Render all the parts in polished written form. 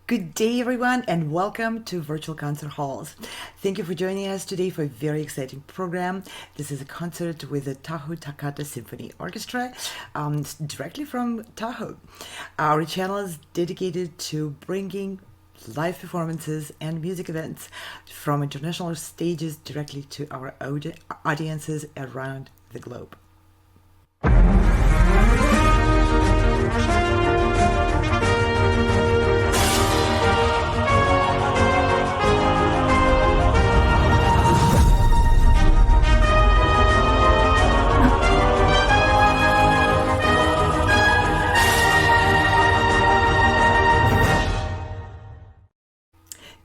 Good day, everyone, and welcome to Virtual Concert Halls. Thank you for joining us today for a very exciting program. This is a concert with the Tahoe Symphony Orchestra, directly from Tahoe. Our channel is dedicated to bringing live performances and music events from international stages directly to our audiences around the globe.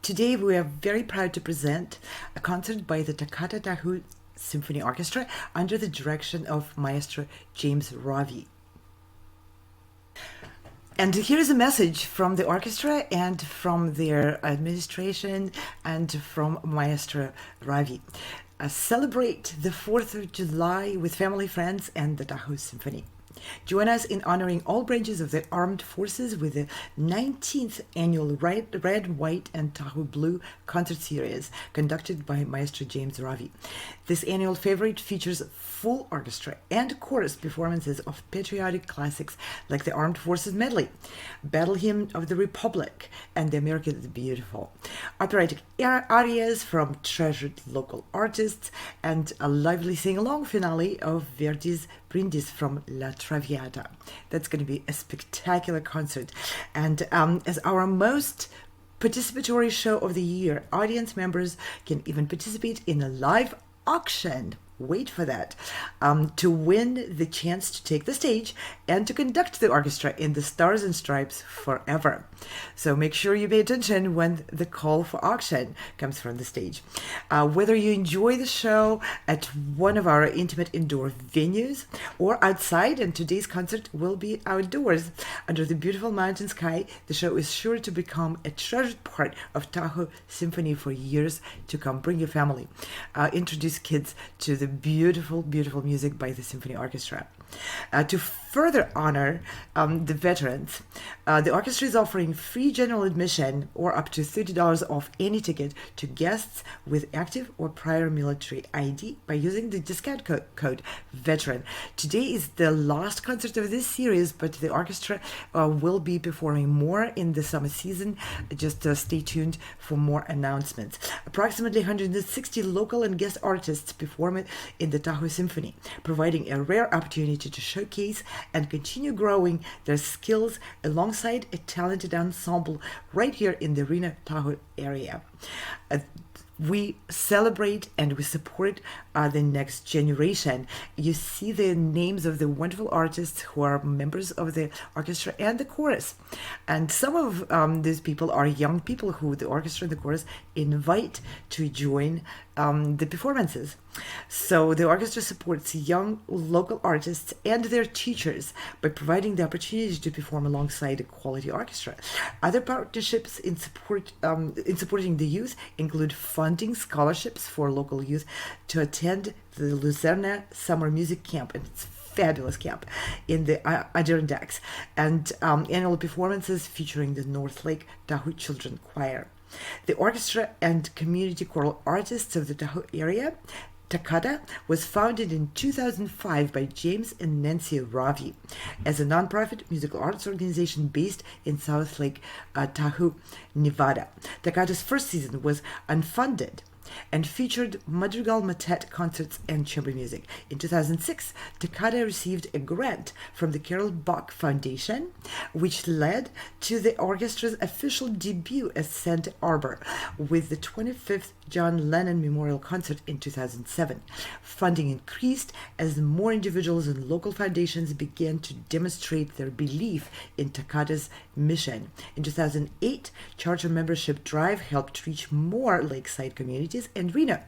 Today we are very proud to present a concert by the Toccata Tahoe Symphony Orchestra under the direction of Maestro James Rawie. And here is a message from the orchestra and from their administration and from Maestro Rawie. Celebrate the 4th of July with family, friends, and the Tahoe Symphony. Join us in honoring all branches of the Armed Forces with the 19th annual Red, White, and Tahoe Blue concert series conducted by Maestro James Rawie. This annual favorite features full orchestra and chorus performances of patriotic classics like the Armed Forces Medley, Battle Hymn of the Republic, and the America the Beautiful, operatic arias from treasured local artists, and a lively sing-along finale of Verdi's Brindis from La Traviata. That's going to be a spectacular concert. And as our most participatory show of the year, audience members can even participate in a live auction. Wait for that, to win the chance to take the stage and to conduct the orchestra in the Stars and Stripes forever. So make sure you pay attention when the call for auction comes from the stage. Whether you enjoy the show at one of our intimate indoor venues or outside, and today's concert will be outdoors under the beautiful mountain sky, the show is sure to become a treasured part of Tahoe Symphony for years to come. Bring your family. Introduce kids to the beautiful, beautiful music by the Symphony Orchestra. To further honor the veterans, the orchestra is offering free general admission or up to $30 off any ticket to guests with active or prior military ID by using the discount code VETERAN. Today is the last concert of this series, but the orchestra will be performing more in the summer season. Just stay tuned for more announcements. Approximately 160 local and guest artists perform in the Tahoe Symphony, providing a rare opportunity to showcase and continue growing their skills alongside a talented ensemble right here in the Reno, Tahoe area. We celebrate and we support the next generation. You see the names of the wonderful artists who are members of the orchestra and the chorus. And some of these people are young people who the orchestra and the chorus invite to join the performances. So the orchestra supports young local artists and their teachers by providing the opportunity to perform alongside a quality orchestra. Other partnerships in supporting the youth include funding scholarships for local youth to attend the Luzerna Summer Music Camp, and it's fabulous camp in the Adirondacks, and annual performances featuring the North Lake Tahoe Children Choir. The orchestra and community choral artists of the Tahoe area, Toccata, was founded in 2005 by James and Nancy Rawie as a nonprofit musical arts organization based in South Lake Tahoe, Nevada. Toccata's first season was unfunded and featured madrigal, motet concerts, and chamber music. In 2006, Toccata received a grant from the Carol Bach Foundation, which led to the orchestra's official debut at Santa Arbor with the 25th John Lennon Memorial Concert in 2007. Funding increased as more individuals and local foundations began to demonstrate their belief in Toccata's mission. In 2008, charter membership drive helped reach more lakeside communities and Reno.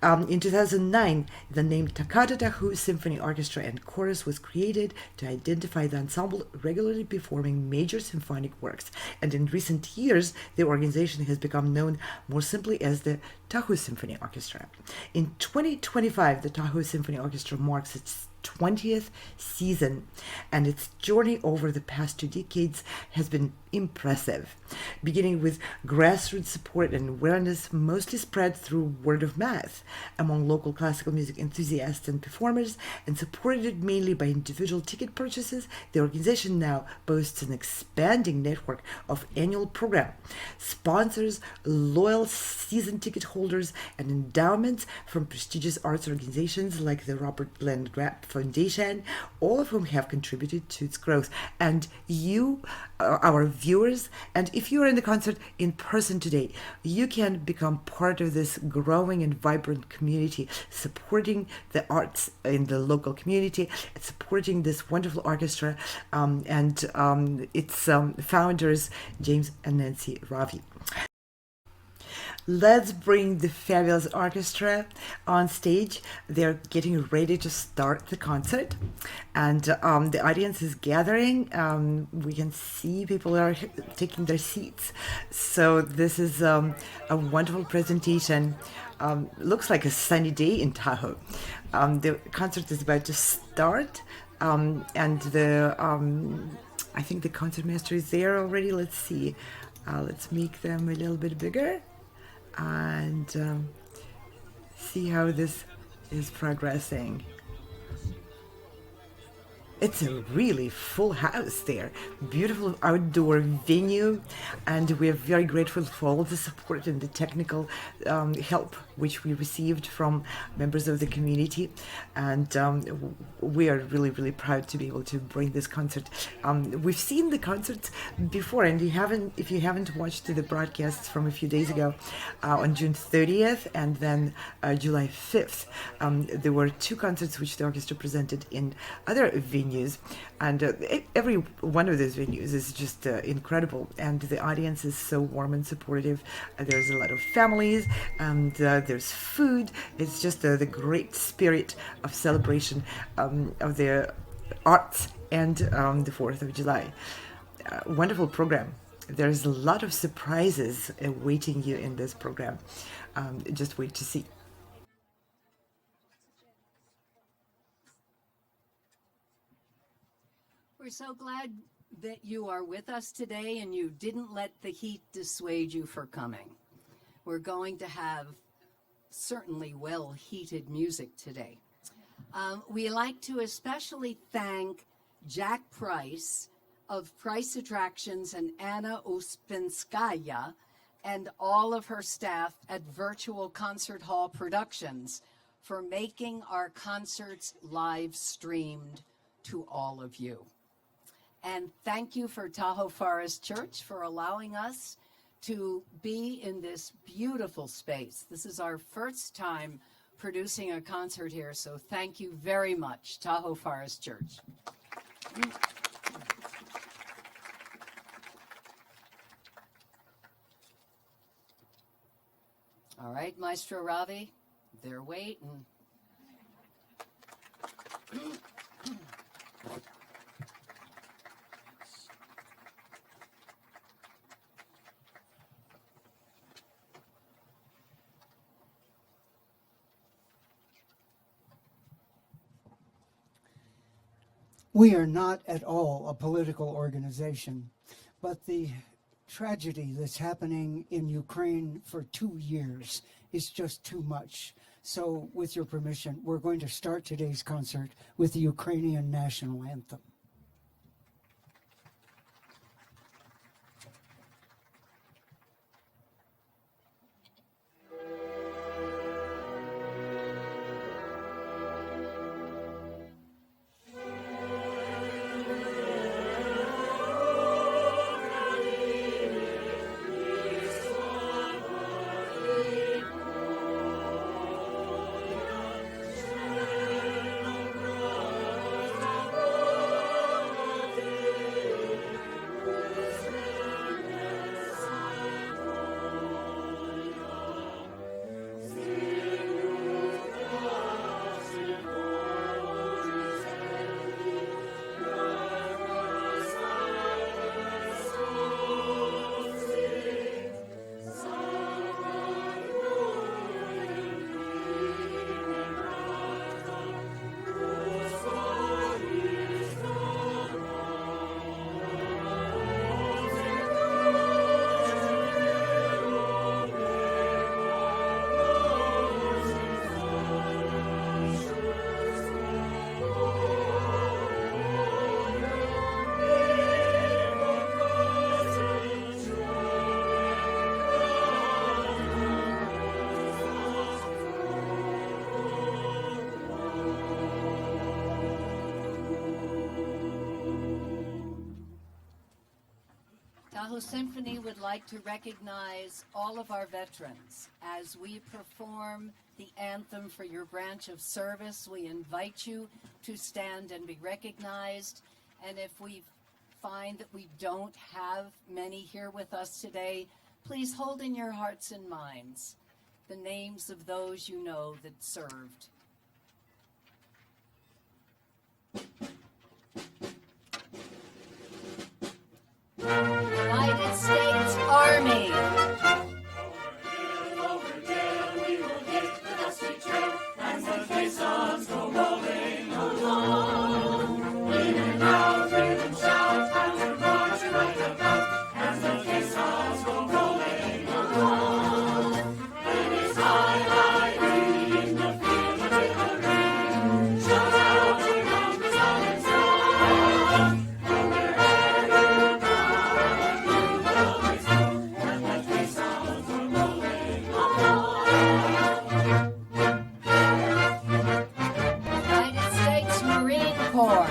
In 2009, the name Toccata Tahoe Symphony Orchestra and Chorus was created to identify the ensemble regularly performing major symphonic works, and in recent years, the organization has become known more simply as the Tahoe Symphony Orchestra. In 2025, the Tahoe Symphony Orchestra marks its 20th season, and its journey over the past 2 decades has been impressive. Beginning with grassroots support and awareness mostly spread through word of mouth among local classical music enthusiasts and performers, and supported mainly by individual ticket purchases, the organization now boasts an expanding network of annual program, sponsors, loyal season ticket holders, and endowments from prestigious arts organizations like the Robert Glenn Grapp Foundation, all of whom have contributed to its growth. And you, our viewers, and if you are in the concert in person today, you can become part of this growing and vibrant community, supporting the arts in the local community, supporting this wonderful orchestra, and its founders, James and Nancy Rawie. Let's bring the fabulous orchestra on stage. They're getting ready to start the concert, and the audience is gathering. We can see people are taking their seats. So this is a wonderful presentation. Looks like a sunny day in Tahoe. The concert is about to start, and I think the concertmaster is there already. Let's see. Let's make them a little bit bigger and see how this is progressing. It's a really full house there. Beautiful outdoor venue, and we are very grateful for all the support and the technical help which we received from members of the community. And we are really, really proud to be able to bring this concert. We've seen the concerts before, and if you haven't watched the broadcasts from a few days ago, on June 30th and then July 5th, there were 2 concerts which the orchestra presented in other venues. And every one of those venues is just incredible, and the audience is so warm and supportive. There's a lot of families, and there's food. It's just the great spirit of celebration of the arts and the 4th of July. Wonderful program. There's a lot of surprises awaiting you in this program. Just wait to see. We're so glad that you are with us today and you didn't let the heat dissuade you for coming. We're going to have certainly well-heated music today. We like to especially thank Jack Price of Price Attractions and Anna Uspinskaya and all of her staff at Virtual Concert Hall Productions for making our concerts live streamed to all of you. And thank you for Tahoe Forest Church for allowing us to be in this beautiful space. This is our first time producing a concert here, so thank you very much, Tahoe Forest Church. All right, Maestro Rawie, they're waiting. We are not at all a political organization, but the tragedy that's happening in Ukraine for 2 years is just too much. So with your permission, we're going to start today's concert with the Ukrainian national anthem. Tahoe Symphony would like to recognize all of our veterans. As we perform the anthem for your branch of service, we invite you to stand and be recognized. And if we find that we don't have many here with us today, please hold in your hearts and minds the names of those you know that served. United States Army. Over there, we will hit the dusty trail as the caissons go rolling along. In and out, rhythm shout, and we're marching right about as the caissons go rolling along. It is high, high, in the field of artillery. Shout out the numbers on and strong. And wherever you go, you will always know that the caissons are rolling along. United States Marine Corps.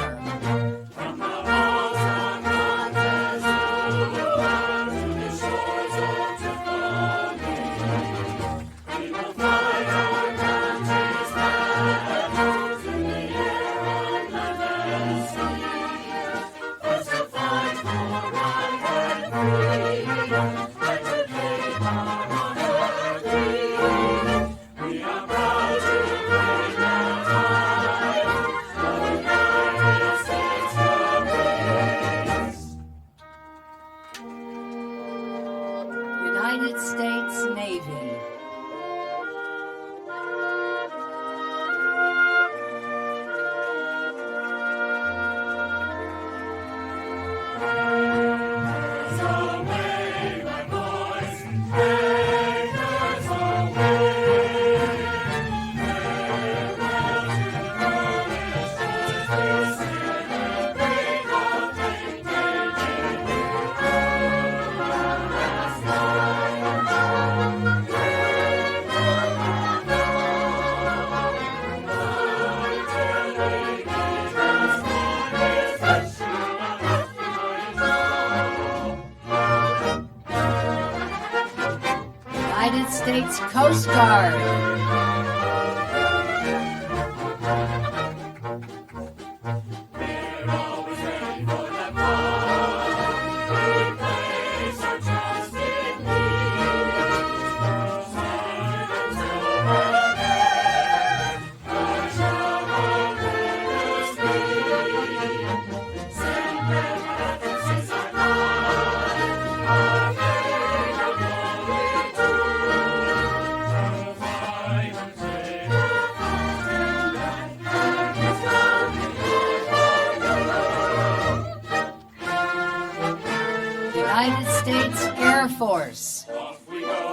From the walls of Montezuma to the shores of Tripoli, we will fight our country's battles in the air on the sea. First to fight for right and free, then to keep our honor clean. We are proud to bring the tide of United States Marines. United States Navy. Away, my boys, anchors away. Farewell to Polish shores, we celebrate the great day. Our last night, artillery beat us for his nation of United States Coast Guard. We're always ready for that call. We place our trust in thee. Silence over there, our shall always be. Send them Athens is our God, our faith, our glory too. The fighters say, and his love United States Air Force. off we go.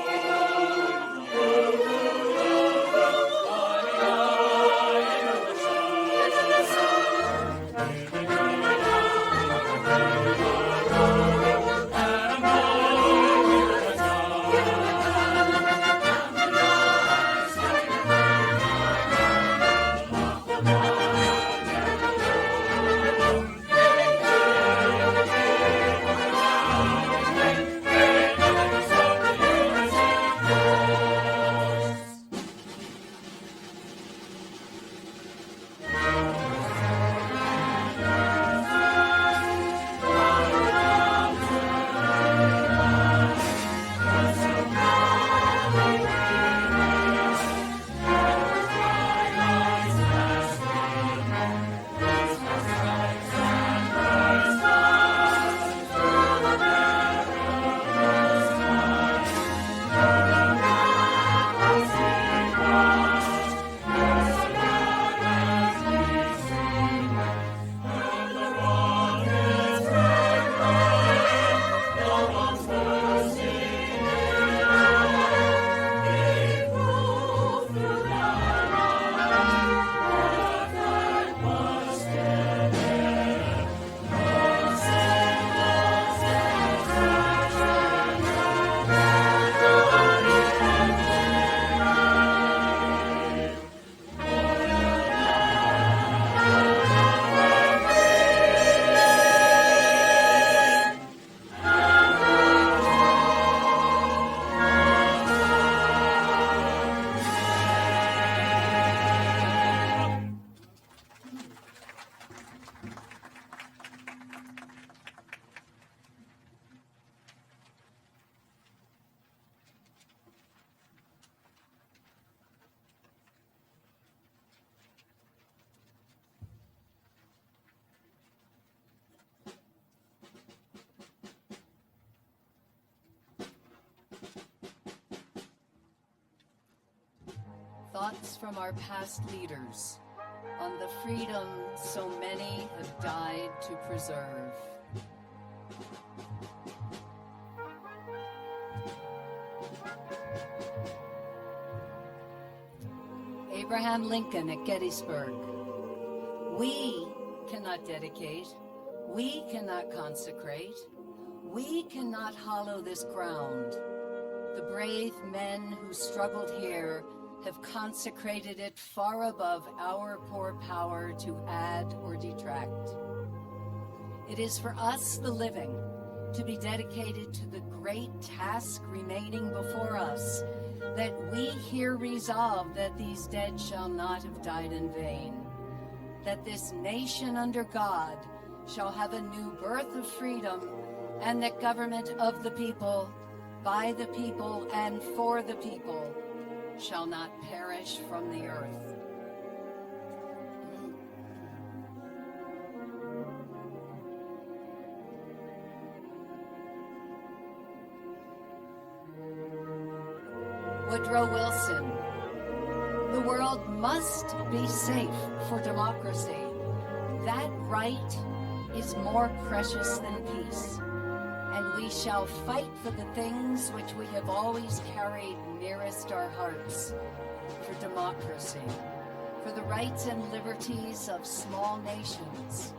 thoughts from our past leaders on the freedom so many have died to preserve. Abraham Lincoln at Gettysburg. We cannot dedicate, we cannot consecrate, we cannot hallow this ground. The brave men who struggled here have consecrated it far above our poor power to add or detract. It is for us, the living, to be dedicated to the great task remaining before us, that we here resolve that these dead shall not have died in vain, that this nation under God shall have a new birth of freedom, and that government of the people, by the people, and for the people shall not perish from the earth. Woodrow Wilson. The world must be safe for democracy. That right is more precious than peace, and we shall fight for the things which we have always carried nearest our hearts, for democracy, for the rights and liberties of small nations,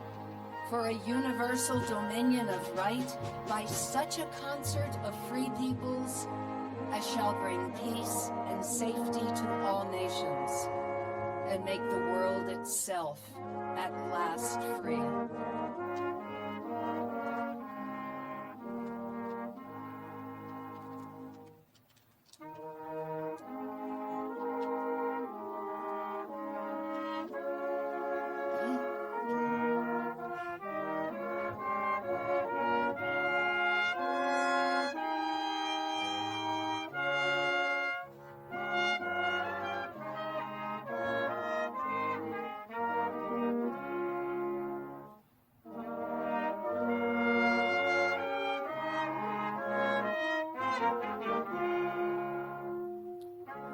for a universal dominion of right by such a concert of free peoples as shall bring peace and safety to all nations, and make the world itself at last free.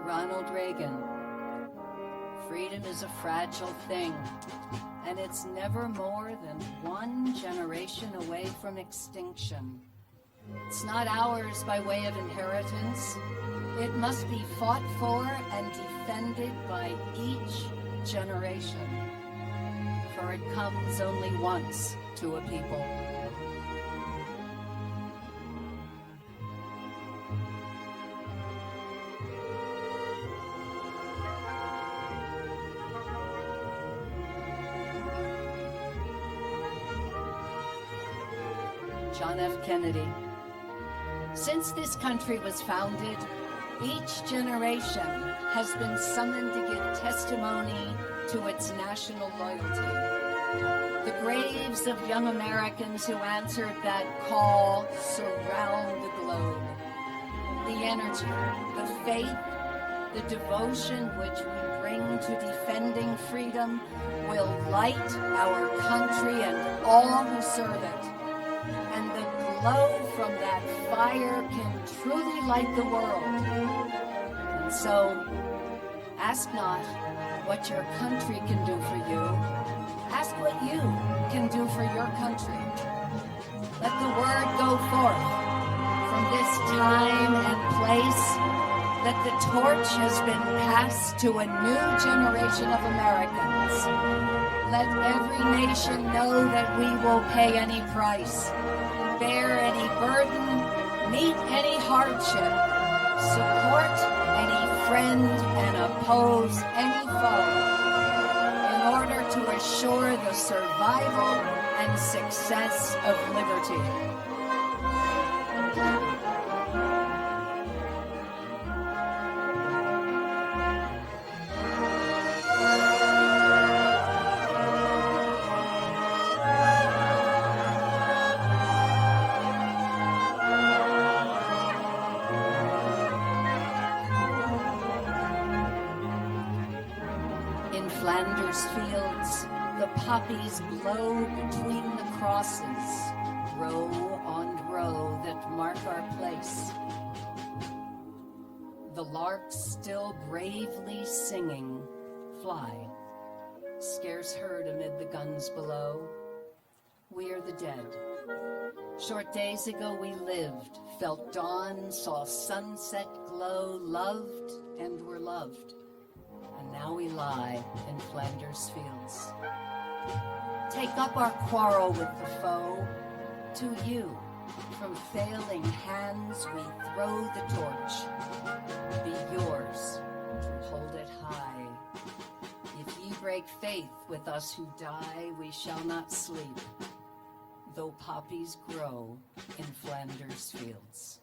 Ronald Reagan. Freedom is a fragile thing, and it's never more than one generation away from extinction. It's not ours by way of inheritance. It must be fought for and defended by each generation, for it comes only once to a people. John F. Kennedy. Since this country was founded, each generation has been summoned to give testimony to its national loyalty. The graves of young Americans who answered that call surround the globe. The energy, the faith, the devotion which we bring to defending freedom will light our country and all who serve it. And the glow from that fire can truly light the world. And so, ask not what your country can do for you. Ask what you can do for your country. Let the word go forth from this time and place that the torch has been passed to a new generation of Americans. Let every nation know that we will pay any price, bear any burden, meet any hardship, support any friend, and oppose any foe, in order to assure the survival and success of liberty. Flanders fields, the poppies blow between the crosses, row on row that mark our place. The larks still bravely singing, fly, scarce heard amid the guns below. We are the dead. Short days ago we lived, felt dawn, saw sunset glow, loved and were loved. And now we lie in Flanders fields. Take up our quarrel with the foe. To you, from failing hands we throw the torch. Be yours to hold it high. If ye break faith with us who die, we shall not sleep, though poppies grow in Flanders fields.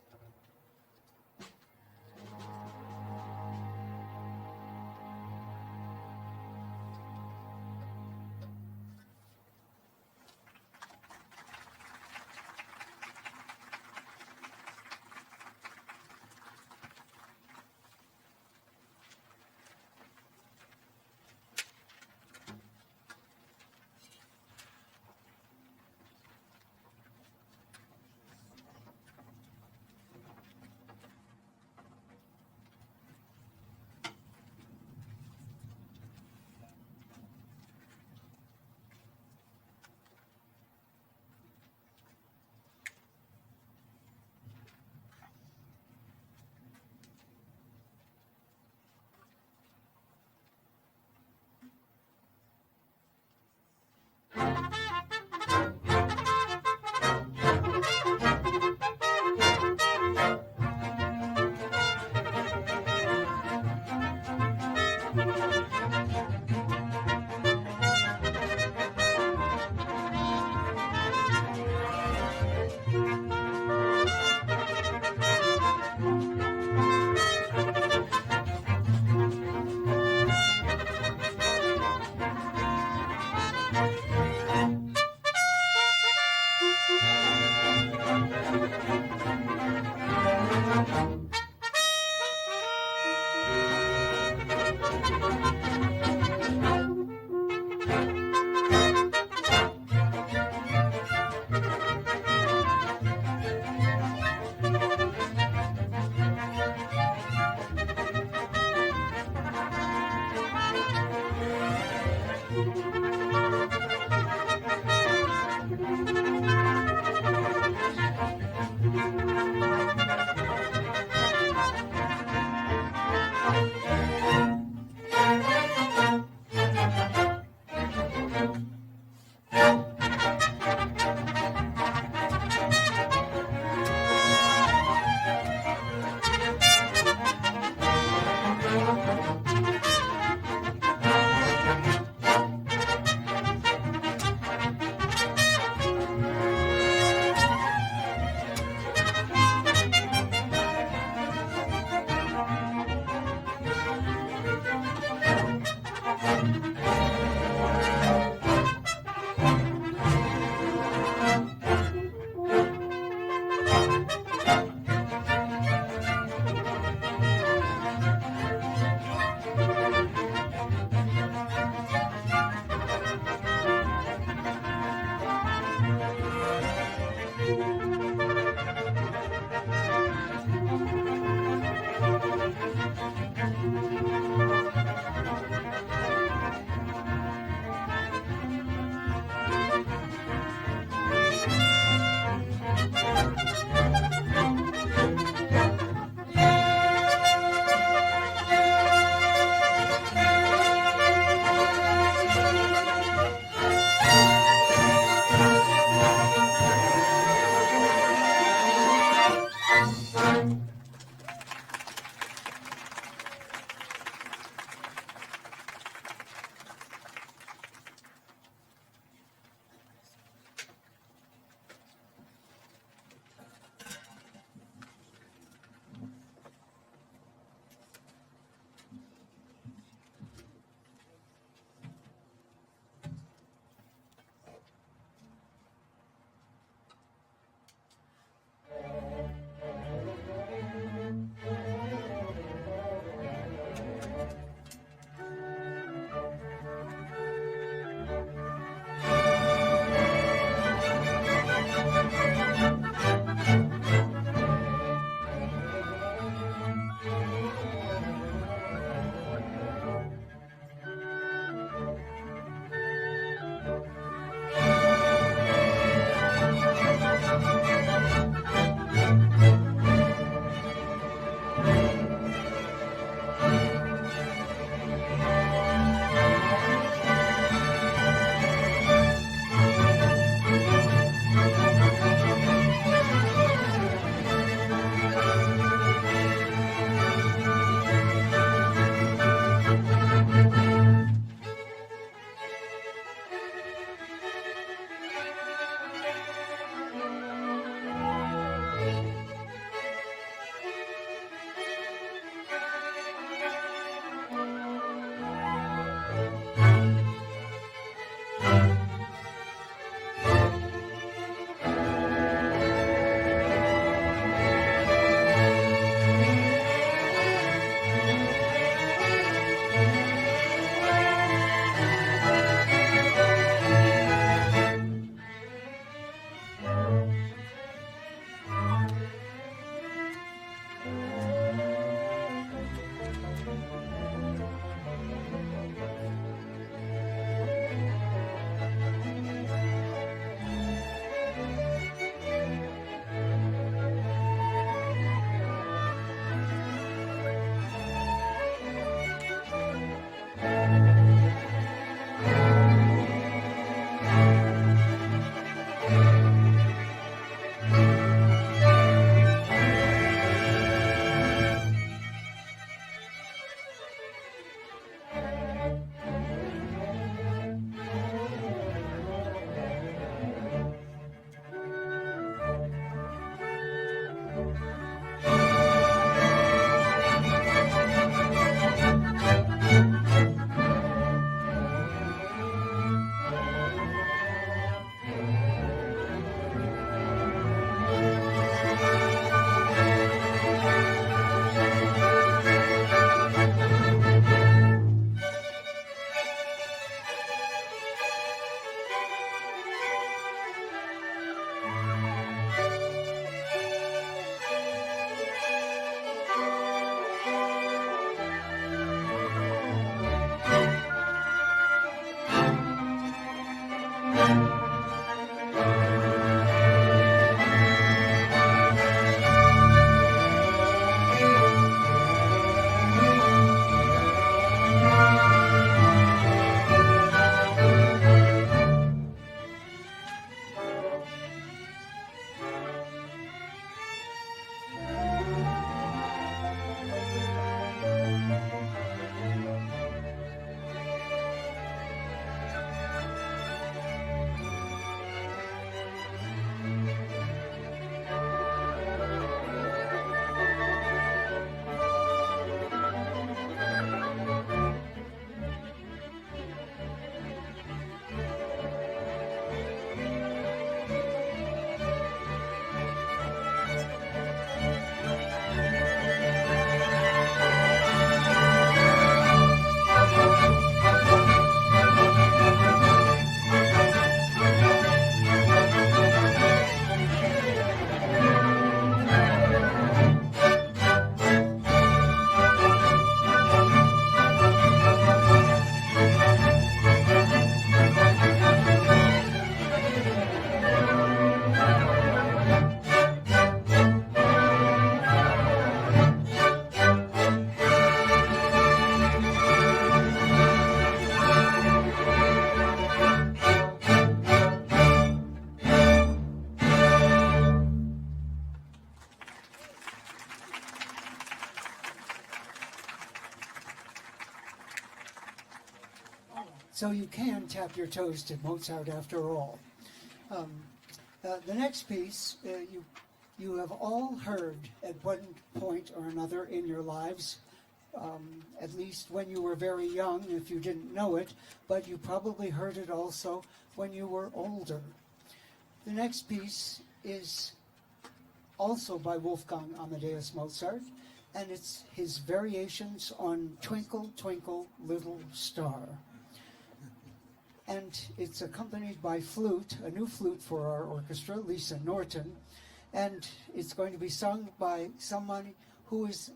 So you can tap your toes to Mozart after all. The next piece, you have all heard at one point or another in your lives, at least when you were very young, if you didn't know it, but you probably heard it also when you were older. The next piece is also by Wolfgang Amadeus Mozart, and it's his variations on Twinkle, Twinkle, Little Star. And it's accompanied by flute, a new flute for our orchestra, Lisa Norton, and it's going to be sung by someone who has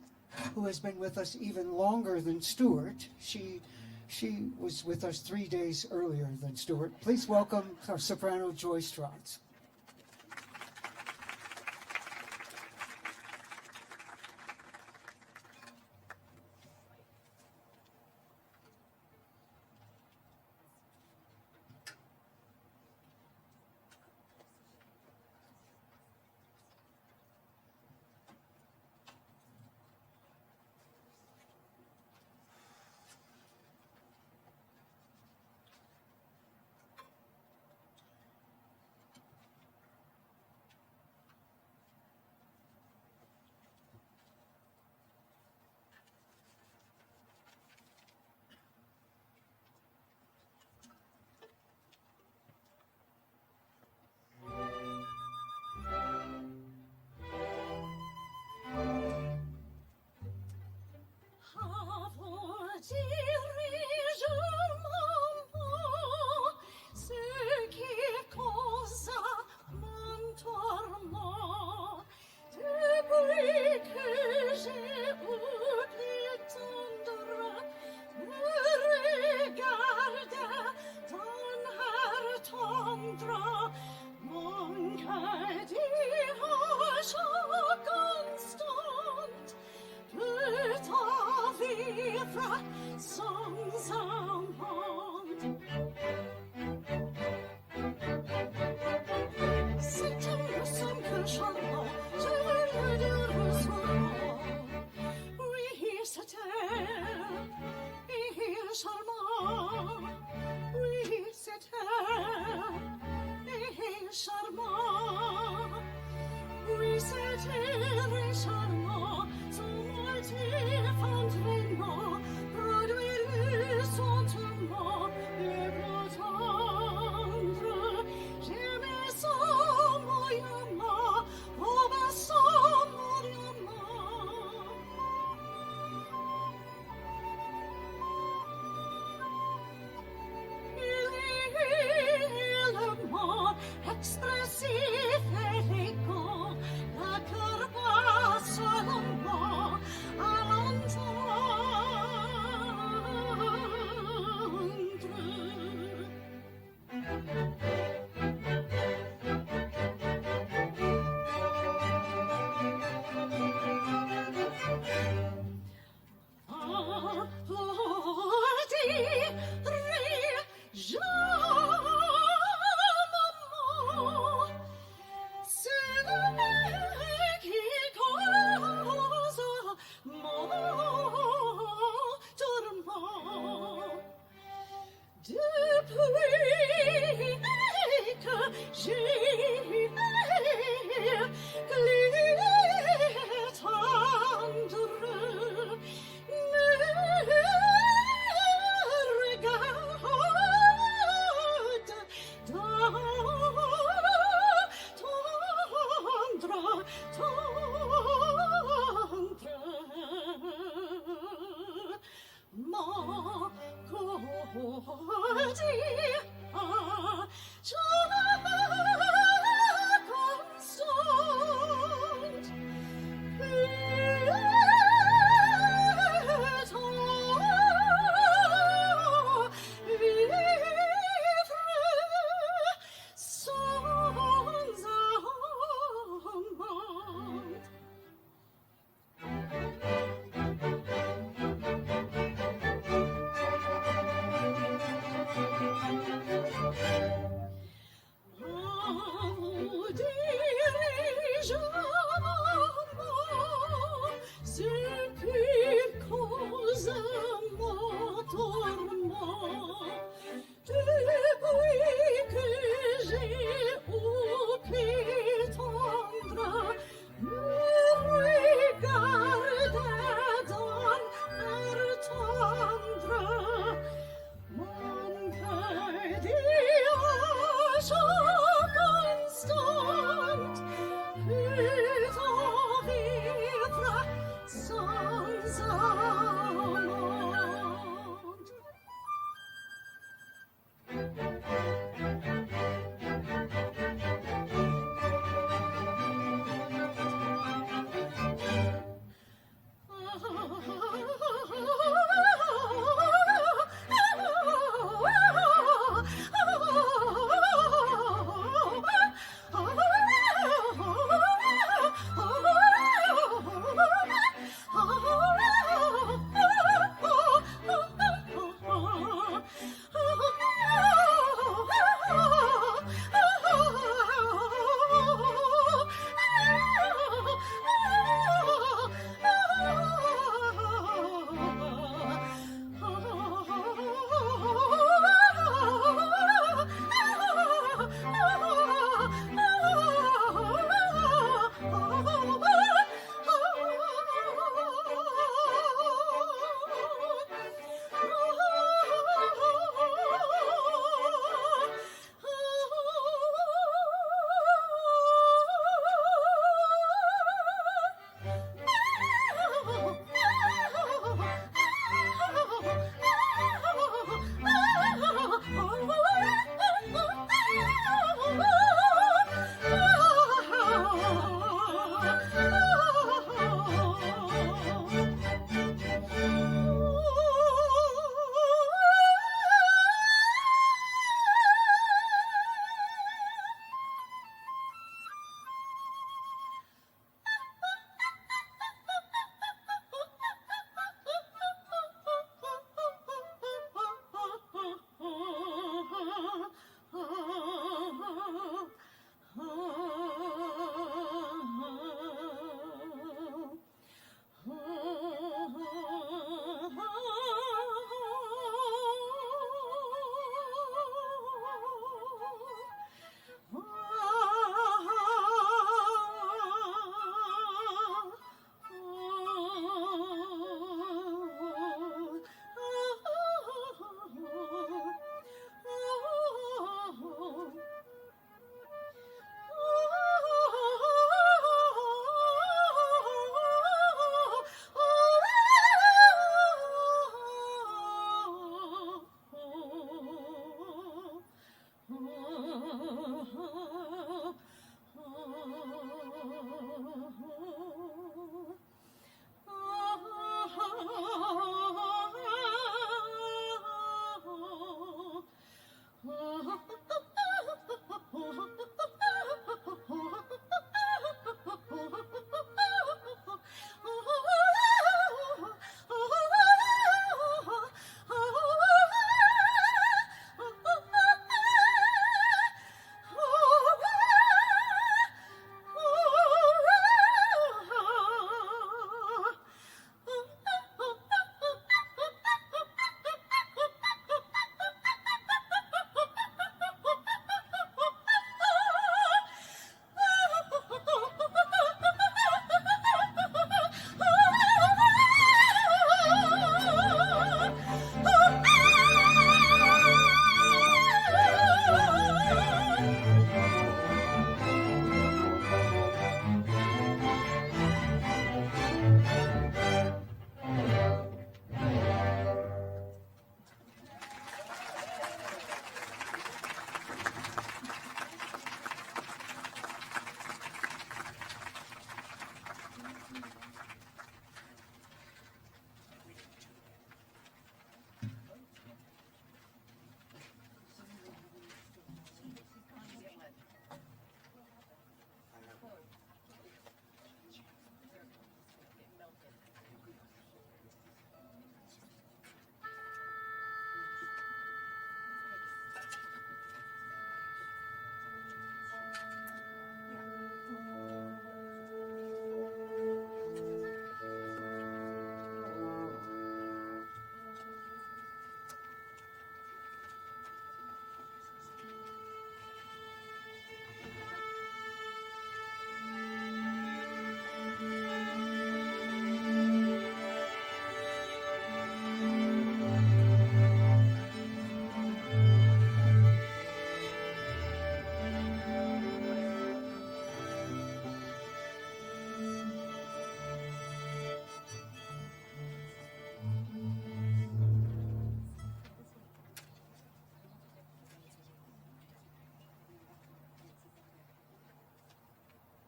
been with us even longer than Stuart. She was with us 3 days earlier than Stuart. Please welcome our soprano Joy Strauss.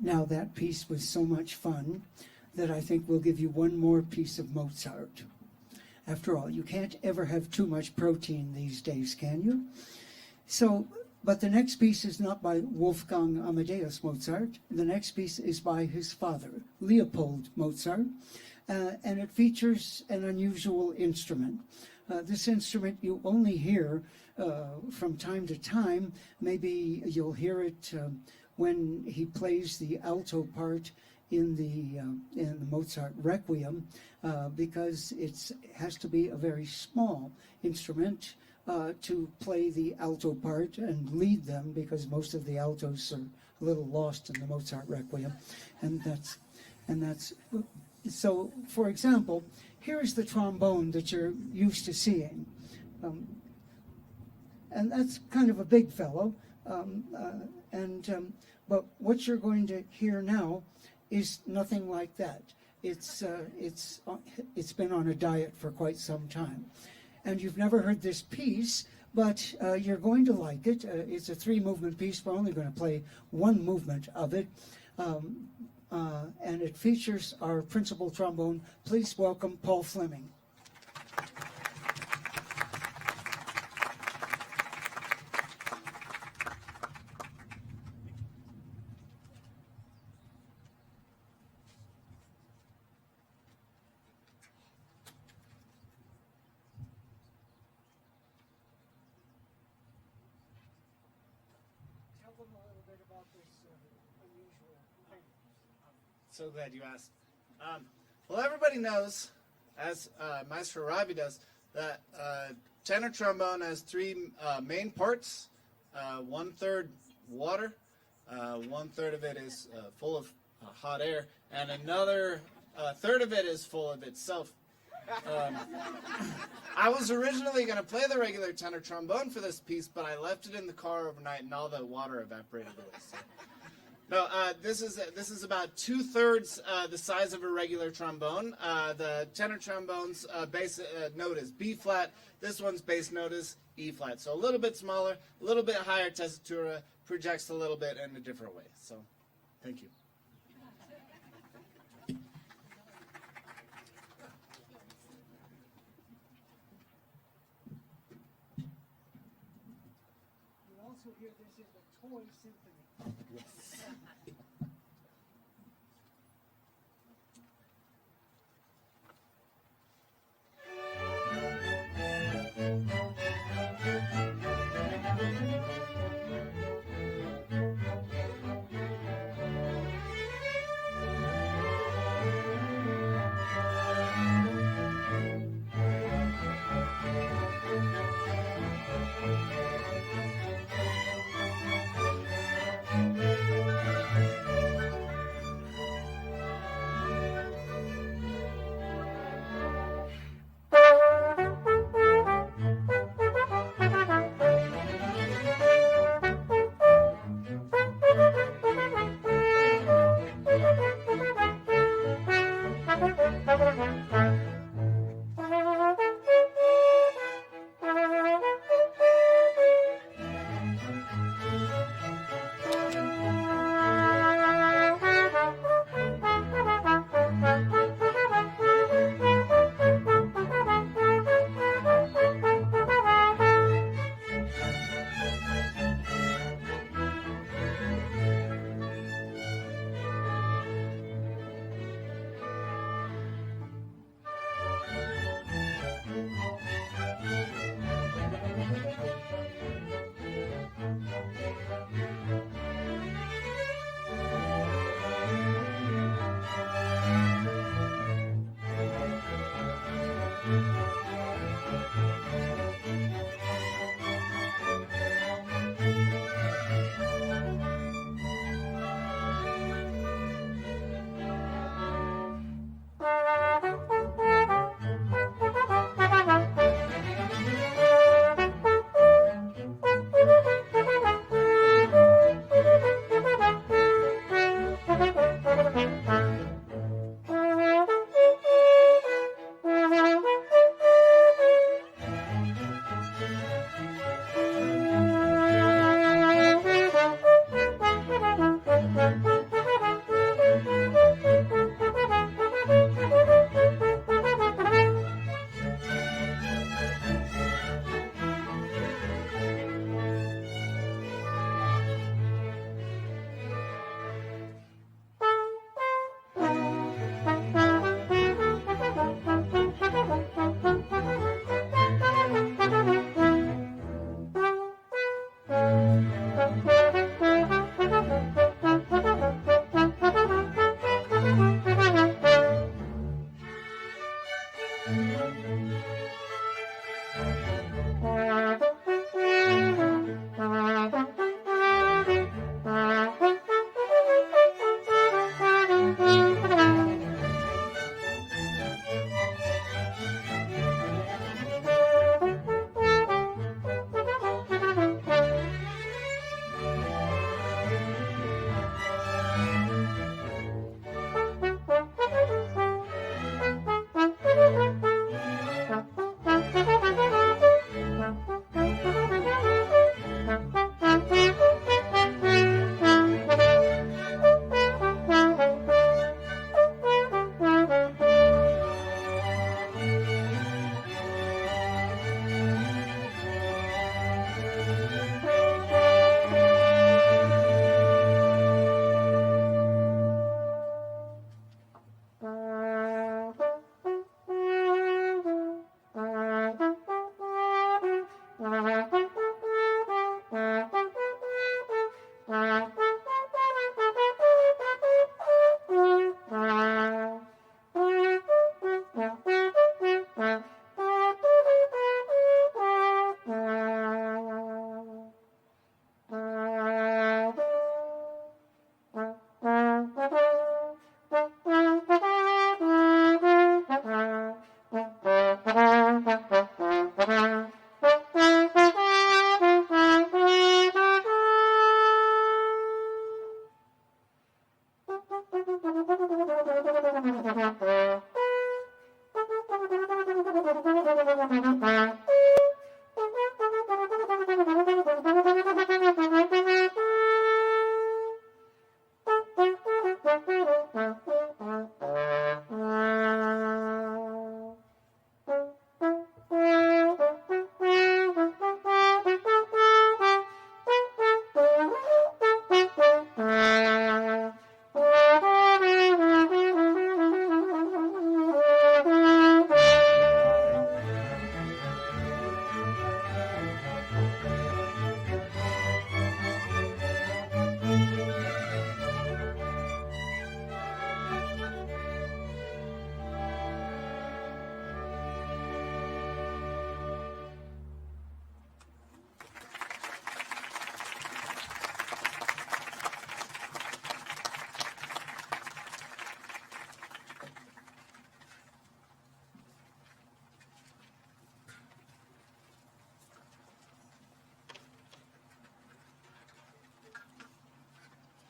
Now that piece was so much fun that I think we'll give you one more piece of Mozart. After all, you can't ever have too much protein these days, can you? So, but the next piece is not by Wolfgang Amadeus Mozart. The next piece is by his father, Leopold Mozart, and it features an unusual instrument. This instrument you only hear from time to time. Maybe you'll hear it when he plays the alto part in the Mozart Requiem, because it has to be a very small instrument to play the alto part and lead them, because most of the altos are a little lost in the Mozart Requiem, and that's so. For example, here's the trombone that you're used to seeing, and that's kind of a big fellow, but what you're going to hear now is nothing like that. It's been on a diet for quite some time. And you've never heard this piece, but you're going to like it. It's a 3-movement piece. We're only going to play one movement of it. And it features our principal trombone. Please welcome Paul Fleming. So glad you asked. Well, everybody knows, as Maestro Rawie does, that tenor trombone has 3 main parts. 1/3 water, 1/3 of it is full of hot air, and another third of it is full of itself. I was originally going to play the regular tenor trombone for this piece, but I left it in the car overnight, and all the water evaporated away. So. No, this is about 2/3 the size of a regular trombone. The tenor trombone's bass note is B flat. This one's bass note is E flat. So a little bit smaller, a little bit higher tessitura, projects a little bit in a different way. So, thank you. You also hear this in the Tahoe Symphony. Yes.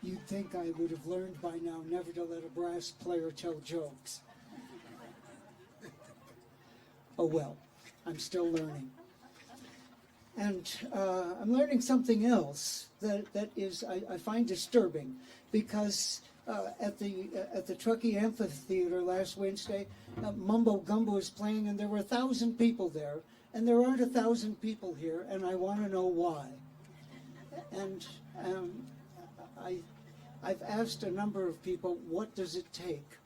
You'd think I would have learned by now never to let a brass player tell jokes. Oh well, I'm still learning. And I'm learning something else that is I find disturbing, because at the Truckee Amphitheater last Wednesday, Mumbo Gumbo is playing, and there were 1,000 people there, and there aren't 1,000 people here, and I want to know why. And I've asked a number of people, what does it take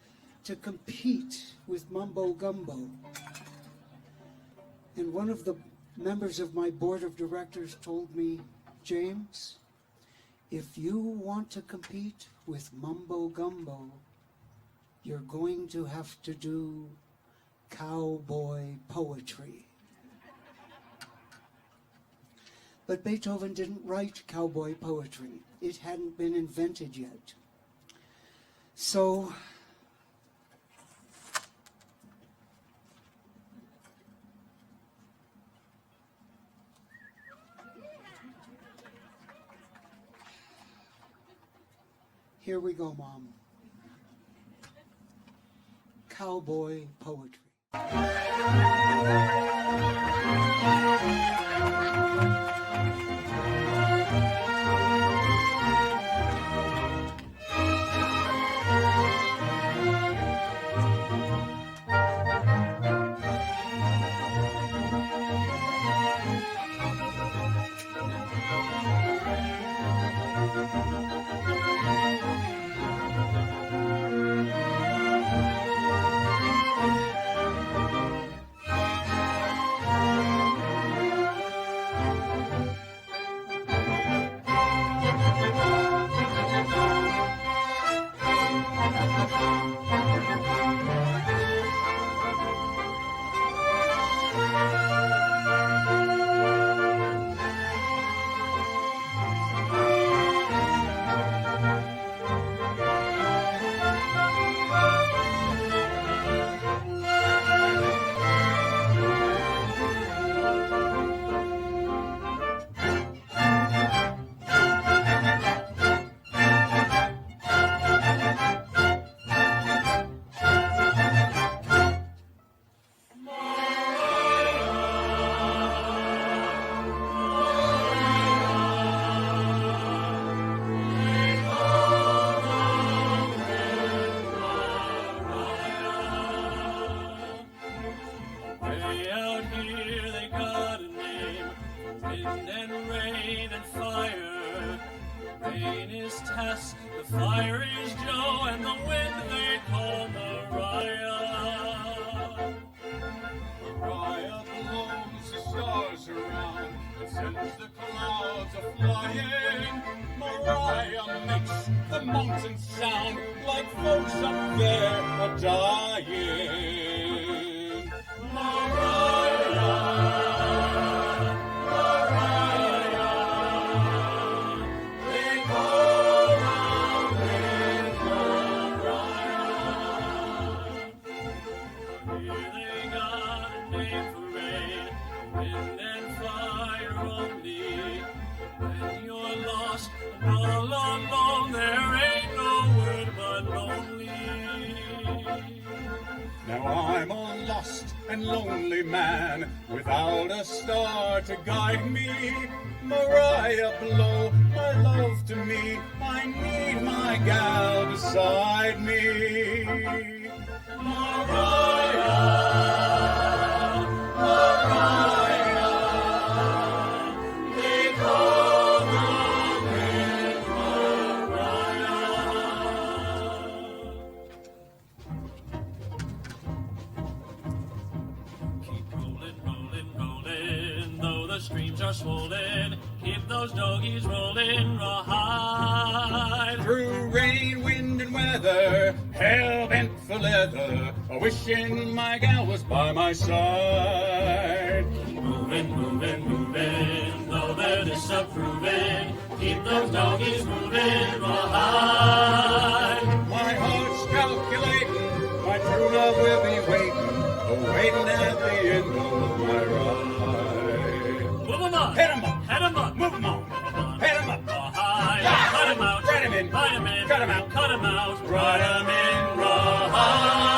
to compete with Mumbo Gumbo? And one of the members of my board of directors told me, James, if you want to compete with Mumbo Gumbo, you're going to have to do cowboy poetry. But Beethoven didn't write cowboy poetry. It hadn't been invented yet. So here we go, Mom. Cowboy poetry. wind and rain and fire. The rain is Tess, the fire is Joe, and the wind they call Mariah. Mariah blows the stars around and sends the clouds a-flying. Mariah makes the mountains sound like folks up there a-dying. Mariah. All alone, there ain't no word but lonely. Now I'm a lost and lonely man without a star to guide me. Mariah, blow my love to me. I need my gal beside me. Mariah. Streams are swollen, keep those doggies rolling rawhide. Through rain, wind, and weather, hell bent for leather, wishing my gal was by my side. Moving, moving, moving, though they're disapproving, keep those doggies moving rawhide. My heart's calculating, my true love will be waiting, waiting at the end of my ride. Move 'em up, hit 'em up, head 'em up, move 'em on, hit 'em up, high, yeah. Cut 'em out, write 'em in, bite 'em in, cut 'em out, write 'em in, rawhide.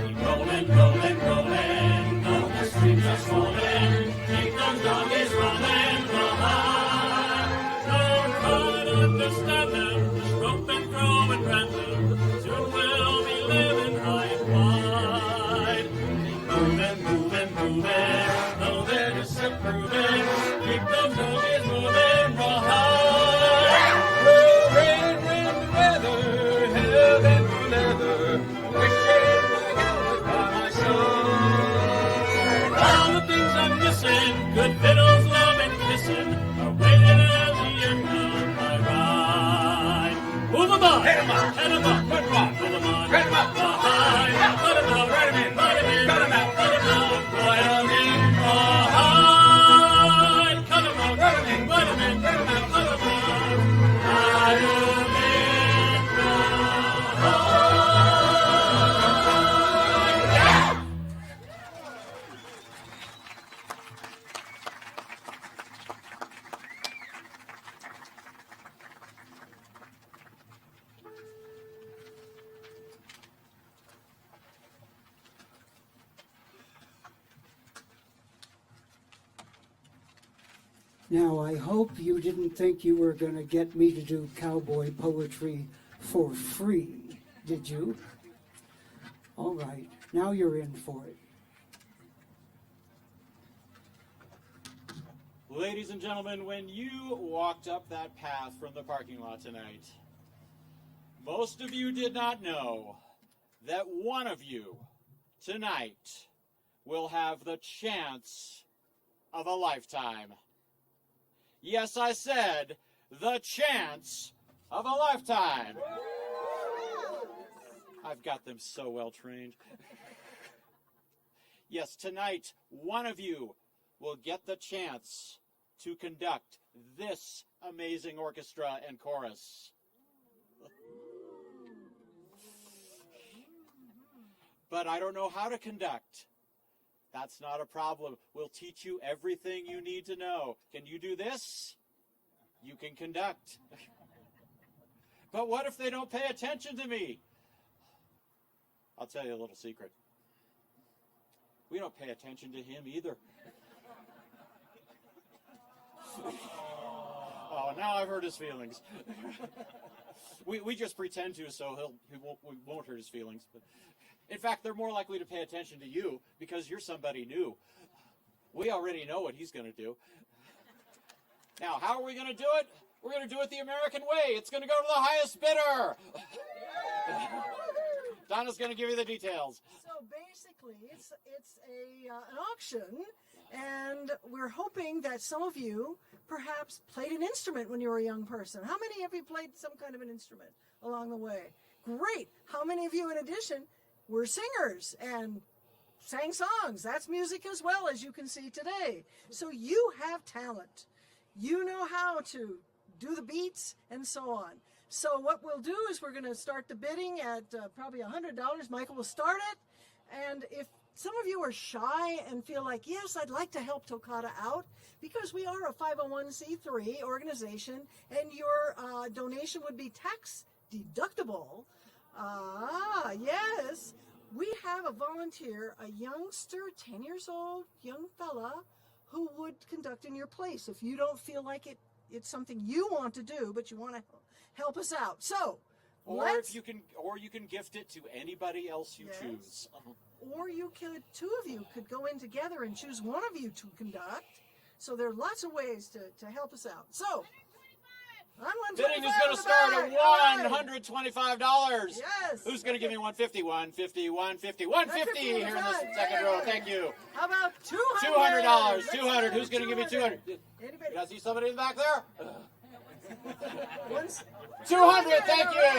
Keep rolling, rolling, rolling, though the streams are swollen, keep those doggies rolling, rawhide. Don't try to understand them, just rope and throw and random, soon we'll be living high and wide. Keep moving, moving, moving, though they're disapproving, keep those doggies moving rawhide. Through rain, wind, and weather, hell and leather, wishing my gal was by my side. All the things I'm missing, good fiddles, love, and kissing, are waiting at the end of my ride. Move 'em up, hit 'em up, head 'em up, put 'em on, put 'em on, write 'em up, rawhide. Put 'em out, write 'em in, cut 'em out, put 'em out, write 'em in, rawhide. Cut 'em out, write 'em in, write 'em in, put 'em out, put 'em on, write 'em in, rawhide. Yeah! Now, I hope you didn't think you were going to get me to do cowboy poetry for free, did you? All right, now you're in for it. Ladies and gentlemen, when you walked up that path from the parking lot tonight, most of you did not know that one of you tonight will have the chance of a lifetime. Yes, I said the chance of a lifetime. I've got them so well trained. Yes, tonight, one of you will get the chance to conduct this amazing orchestra and chorus. But I don't know how to conduct. That's not a problem. We'll teach you everything you need to know. Can you do this? You can conduct. But what if they don't pay attention to me? I'll tell you a little secret. We don't pay attention to him either. Oh, now I've hurt his feelings. We just pretend to, so we won't hurt his feelings. But in fact, they're more likely to pay attention to you because you're somebody new. We already know what he's going to do. Now, how are we going to do it? We're going to do it the American way. It's going to go to the highest bidder. Donna's going to give you the details. So basically, it's an auction, and we're hoping that some of you perhaps played an instrument when you were a young person. How many of you played some kind of an instrument along the way? Great. How many of you, in addition, were singers and sang songs? That's music as well, as you can see today. So you have talent. You know how to do the beats and so on. So what we'll do is we're going to start the bidding at probably $100. Michael will start it. And if some of you are shy and feel like, yes, I'd like to help Toccata out, because we are a 501c3 organization, and your donation would be tax deductible. Yes. We have a volunteer, a youngster, 10 years old, young fella, who would conduct in your place if you don't feel like it's something you want to do, but you want to help us out. So, or you can gift it to anybody else you choose. Or two of you could go in together and choose one of you to conduct. So there are lots of ways to help us out. So, bidding is going to start at $125. Yes. Who's going to give me 150? 150, 150, 150 here in the second row. Thank you. How about $200? $200. 200. Who's going to give me 200? Anybody? You guys see somebody in the back there? 200. 200. Thank you.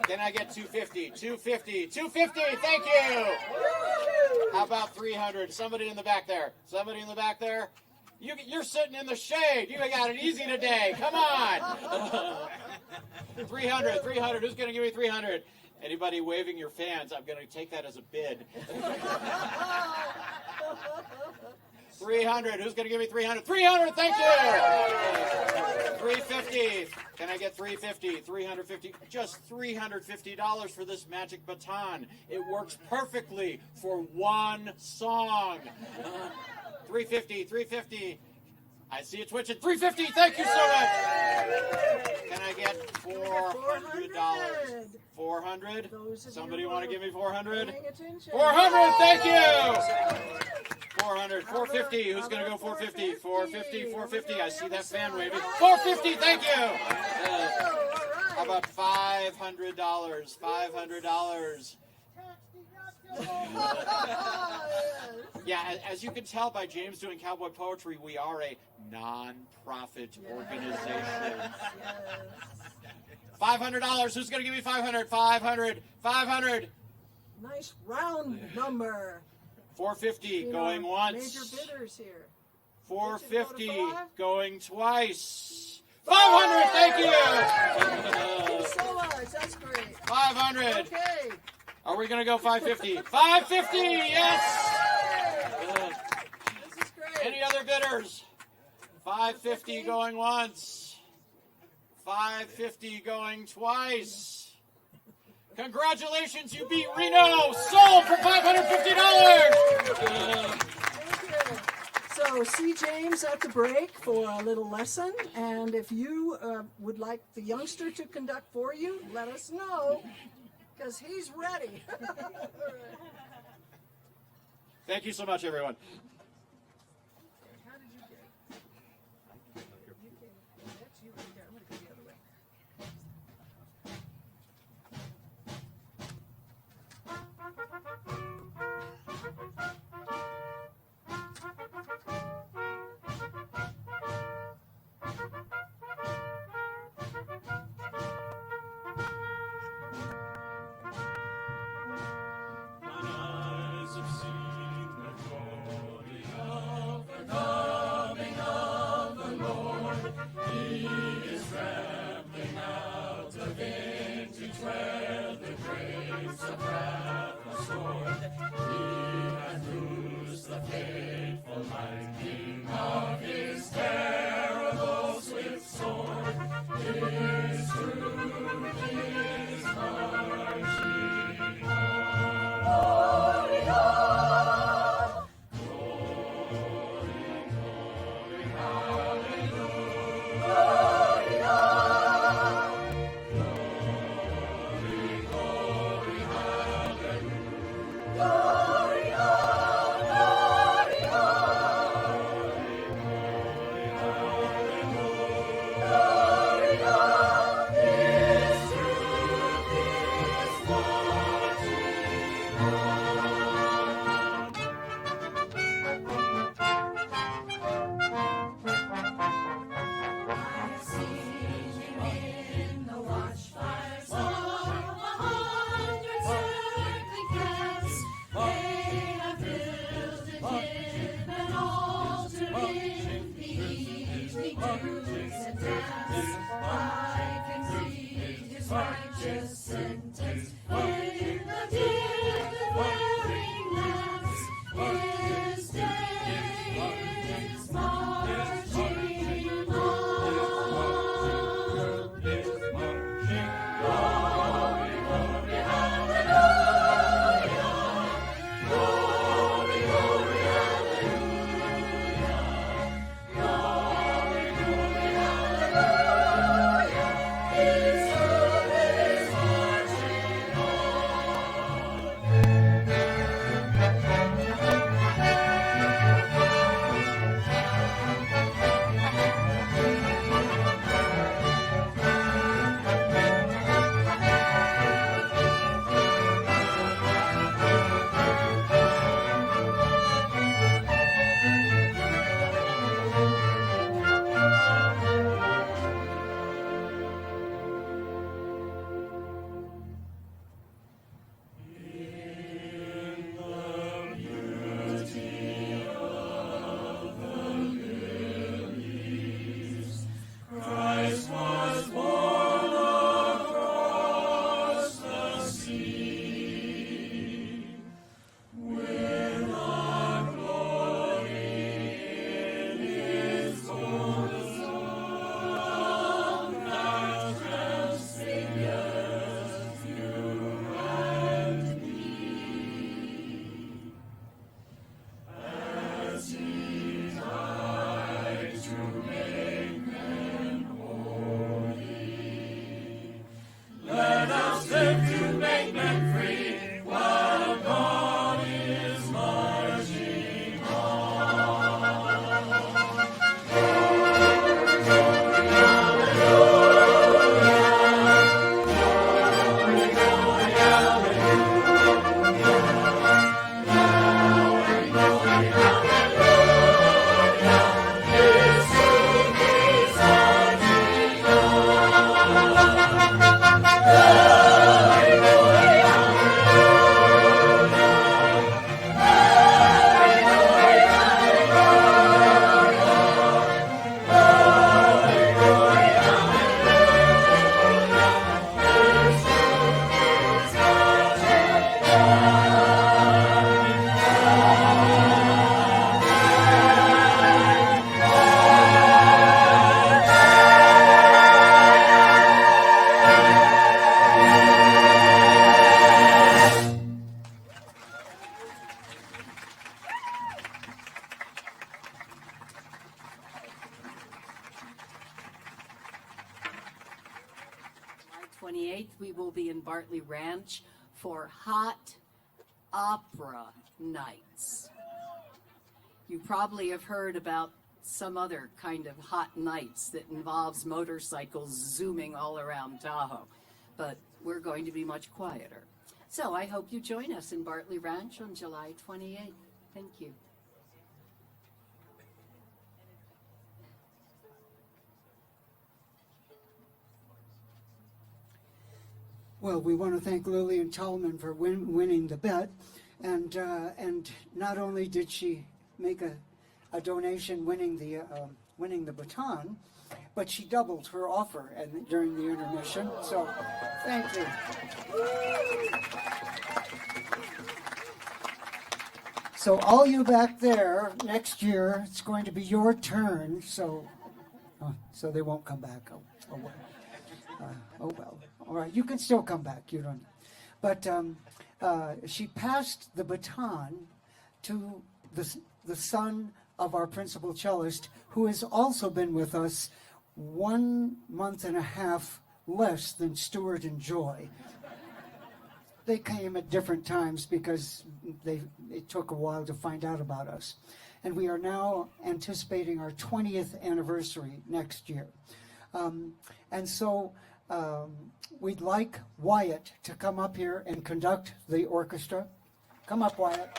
Can I get 250? 250. 250. Thank you. How about 300? Somebody in the back there. Somebody in the back there. You're sitting in the shade. You got it easy today. Come on. 300. 300. Who's going to give me 300? Anybody waving your fans? I'm going to take that as a bid. 300. Who's going to give me 300? 300. Thank you. 350. Can I get 350? 350. Just $350 for this magic baton. It works perfectly for one song. 350, 350. I see it twitching. 350. Thank you so much. Can I get $400? 400. Somebody want to give me 400? 400. Thank you. 400. 450. Who's going to go 450? 450. 450. I see that fan waving. 450. Thank you. How about $500? $500. Yeah, as you can tell by James doing cowboy poetry, we are a non-profit organization. $500. Who's going to give me 500? 500. 500. Nice round number. 450 going once. Major bidders here. 450 going twice. 500. Thank you. Thank you so much. That's great. 500. Okay. Are we going to go 550? 550. Yes. This is great. Any other bidders? 550 going once. 550 going twice. Congratulations, you beat Reno. Sold for $550. Thank you. So see James at the break for a little lesson. And if you would like the youngster to conduct for you, let us know, because he's ready. Thank you so much, everyone. How did you get? That's you right there. I'm going to go the other way. Mine eyes have seen the glory will be in Bartley Ranch for hot opera nights. You probably have heard about some other kind of hot nights that involves motorcycles zooming all around Tahoe, but we're going to be much quieter. So I hope you join us in Bartley Ranch on July 28th. Thank you. Well, we want to thank Lillian Tallman for winning the bet, and not only did she make a donation winning the baton, but she doubled her offer during the intermission. So, thank you. So, all you back there, next year it's going to be your turn. So they won't come back. Oh well. All right, you can still come back. You don't. But she passed the baton to the son of our principal cellist, who has also been with us 1 month and a half less than Stuart and Joy. They came at different times because it took a while to find out about us. And we are now anticipating our 20th anniversary next year. And so we'd like Wyatt to come up here and conduct the orchestra. Come up, Wyatt.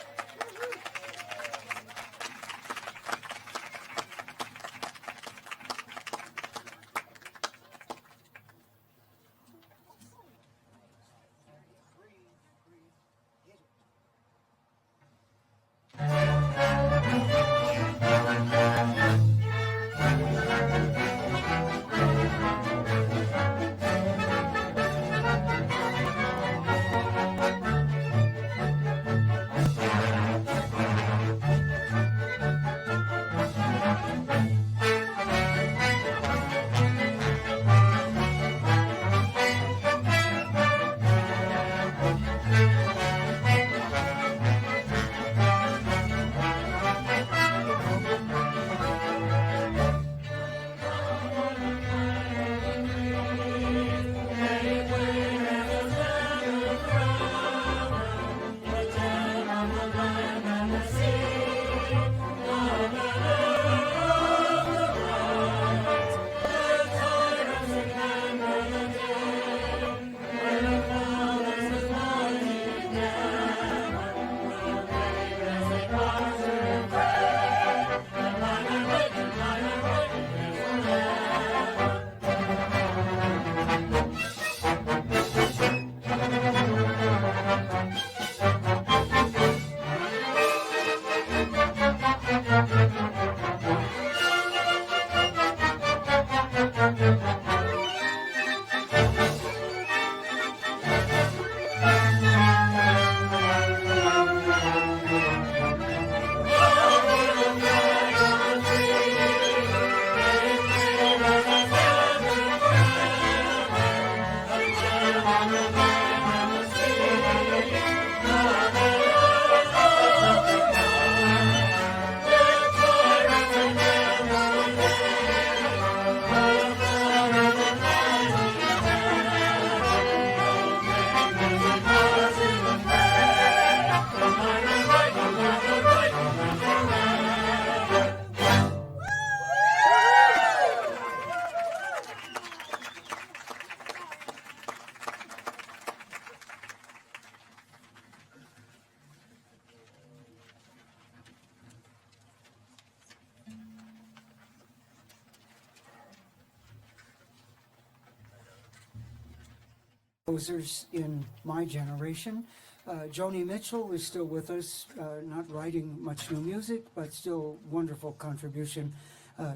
Composers in my generation. Joni Mitchell is still with us, not writing much new music, but still wonderful contribution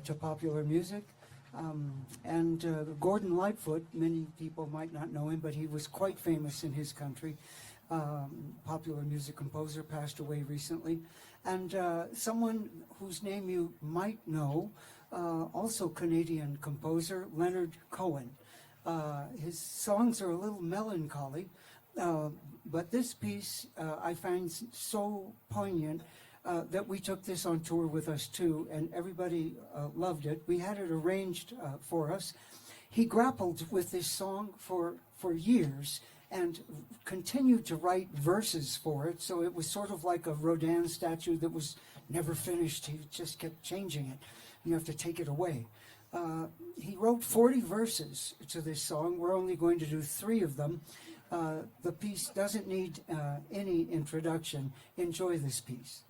to popular music. And Gordon Lightfoot, many people might not know him, but he was quite famous in his country. Popular music composer, passed away recently. And someone whose name you might know, also Canadian composer, Leonard Cohen. His songs are a little melancholy, but this piece I find so poignant that we took this on tour with us too, and everybody loved it. We had it arranged for us. he grappled with this song for years and continued to write verses for it. So it was sort of like a Rodin statue that was never finished. He just kept changing it. You have to take it away. He wrote 40 verses to this song. We're only going to do 3 of them. The piece doesn't need any introduction. Enjoy this piece.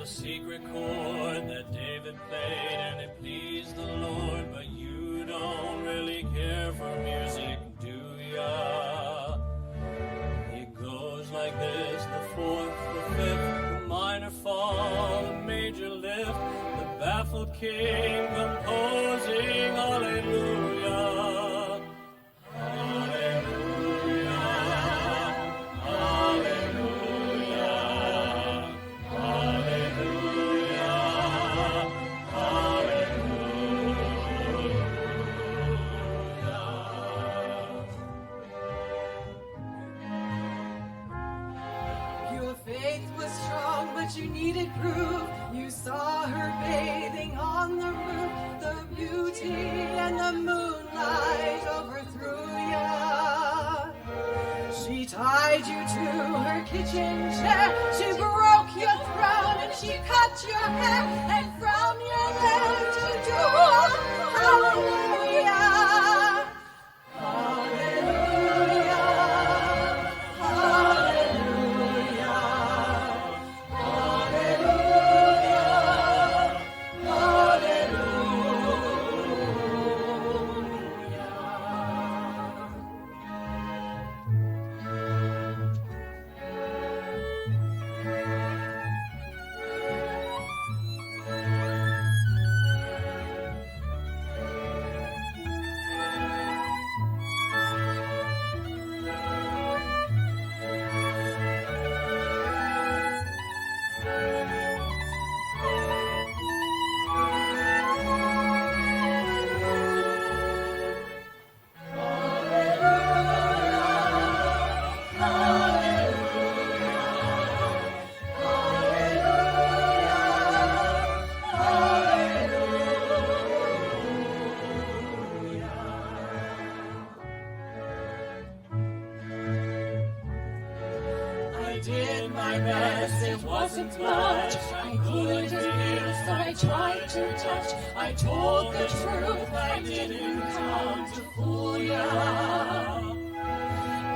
Secret chord that David played and it pleased the Lord, but you don't really care for music, do ya? It goes like this: the 4th, the 5th, the minor fall, the major lift, the baffled king composing hallelujah. You needed proof. You saw her bathing on the roof. The beauty and the moonlight overthrew ya. She tied you to her kitchen chair. She broke your throne and she cut your hair. And from your lips to do hallelujah. Did my best, it wasn't much. I couldn't hear, so I tried to touch. I told the truth, I didn't come to fool ya.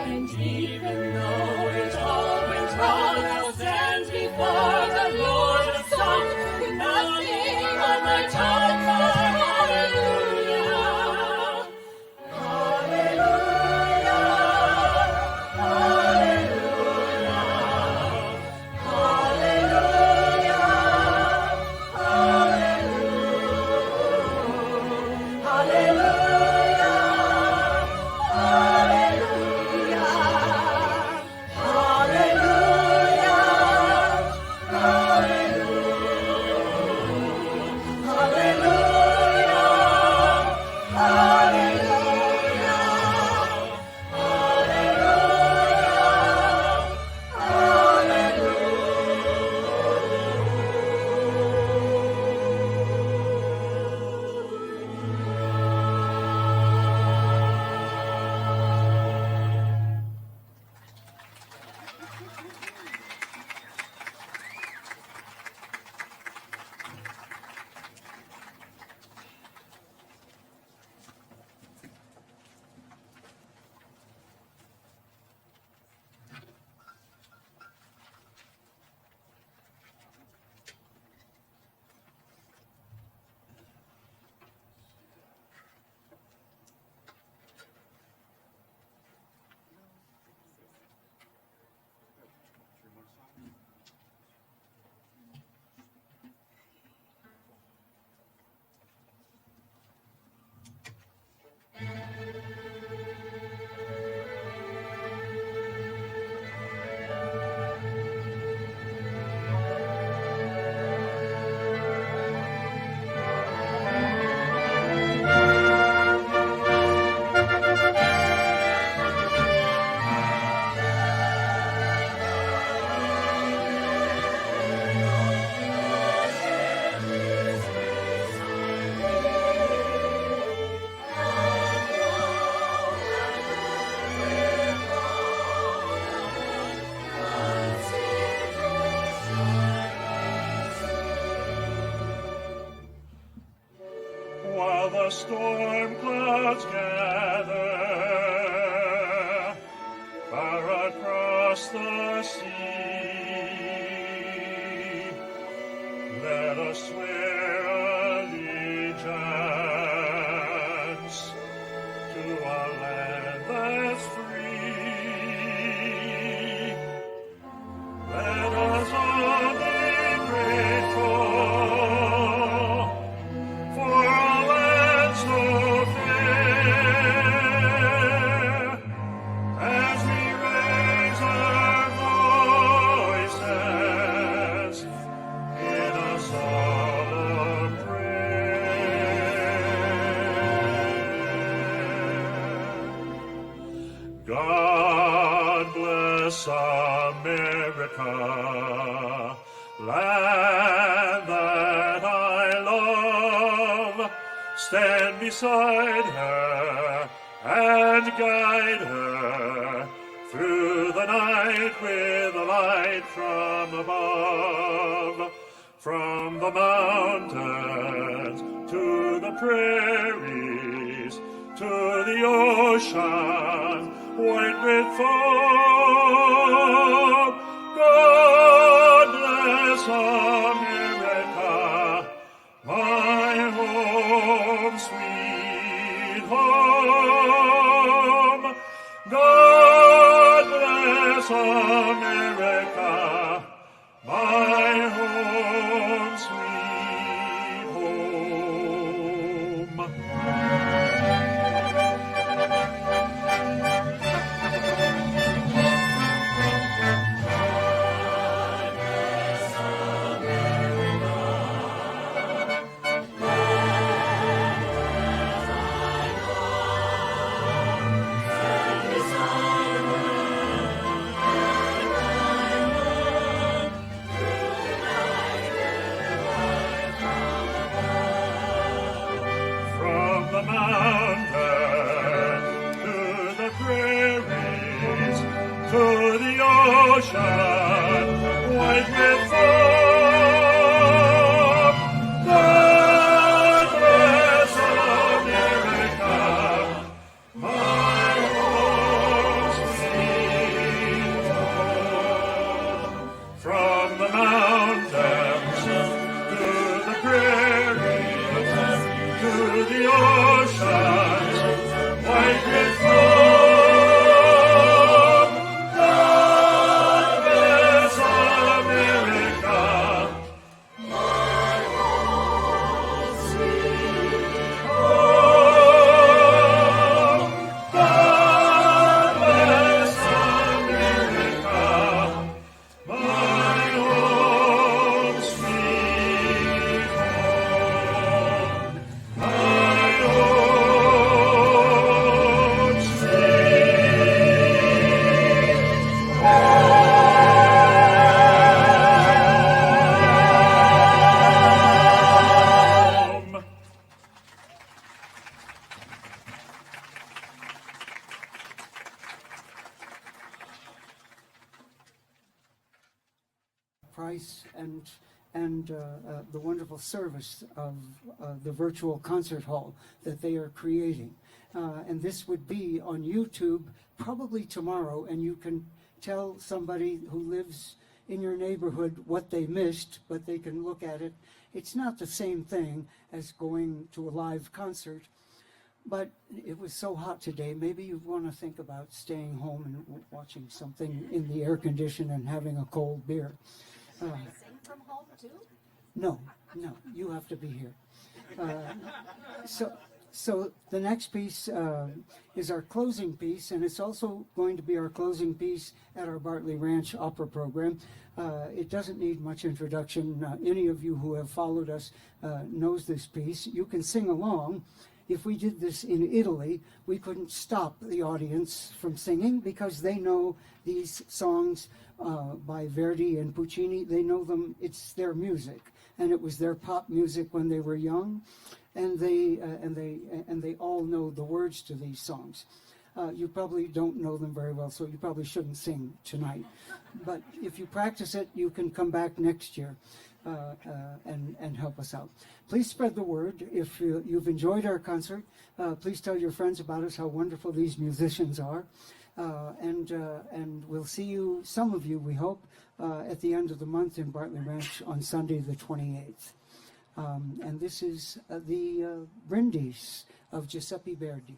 And even though it all went wrong, I'll stand before the Lord of songs with nothing on my tongue but hallelujah. Hallelujah. Hallelujah. Hallelujah. while the storm clouds gather far across the sea. Let us swear allegiance to a land that's free. Let us all be grateful for a land so fair, as we raise our voices in a solemn prayer. God bless America, land that I love. Stand beside her and guide her through the night with a light from above. From the mountains to the prairies to the ocean white with foam. God bless America, my home, sweet home. God bless America, my home, sweet home. From the mountains to the prairies to the ocean white with foam. God bless America, my home, sweet home. From the mountains to the prairies to the oceans white with foam. God bless America, my home, sweet home. God bless America, my home, sweet home. My home, sweet home. Price and the wonderful service of the virtual concert hall that they are creating. And this would be on YouTube probably tomorrow, and you can tell somebody who lives in your neighborhood what they missed, but they can look at it. It's not the same thing as going to a live concert, but it was so hot today. Maybe you want to think about staying home and watching something in the air condition and having a cold beer. Sing from home too? No, you have to be here. So the next piece is our closing piece, and it's also going to be our closing piece at our Bartley Ranch opera program. It doesn't need much introduction. Any of you who have followed us knows this piece. You can sing along. If we did this in Italy, we couldn't stop the audience from singing because they know these songs by Verdi and Puccini. They know them. It's their music, and it was their pop music when they were young, and they all know the words to these songs. You probably don't know them very well, so you probably shouldn't sing tonight. But if you practice it, you can come back next year. and help us out. Please spread the word. If you've enjoyed our concert, please tell your friends about us, how wonderful these musicians are. And we'll see you, some of you, we hope, at the end of the month in Bartley Ranch on Sunday the 28th. And this is the Brindis of Giuseppe Verdi.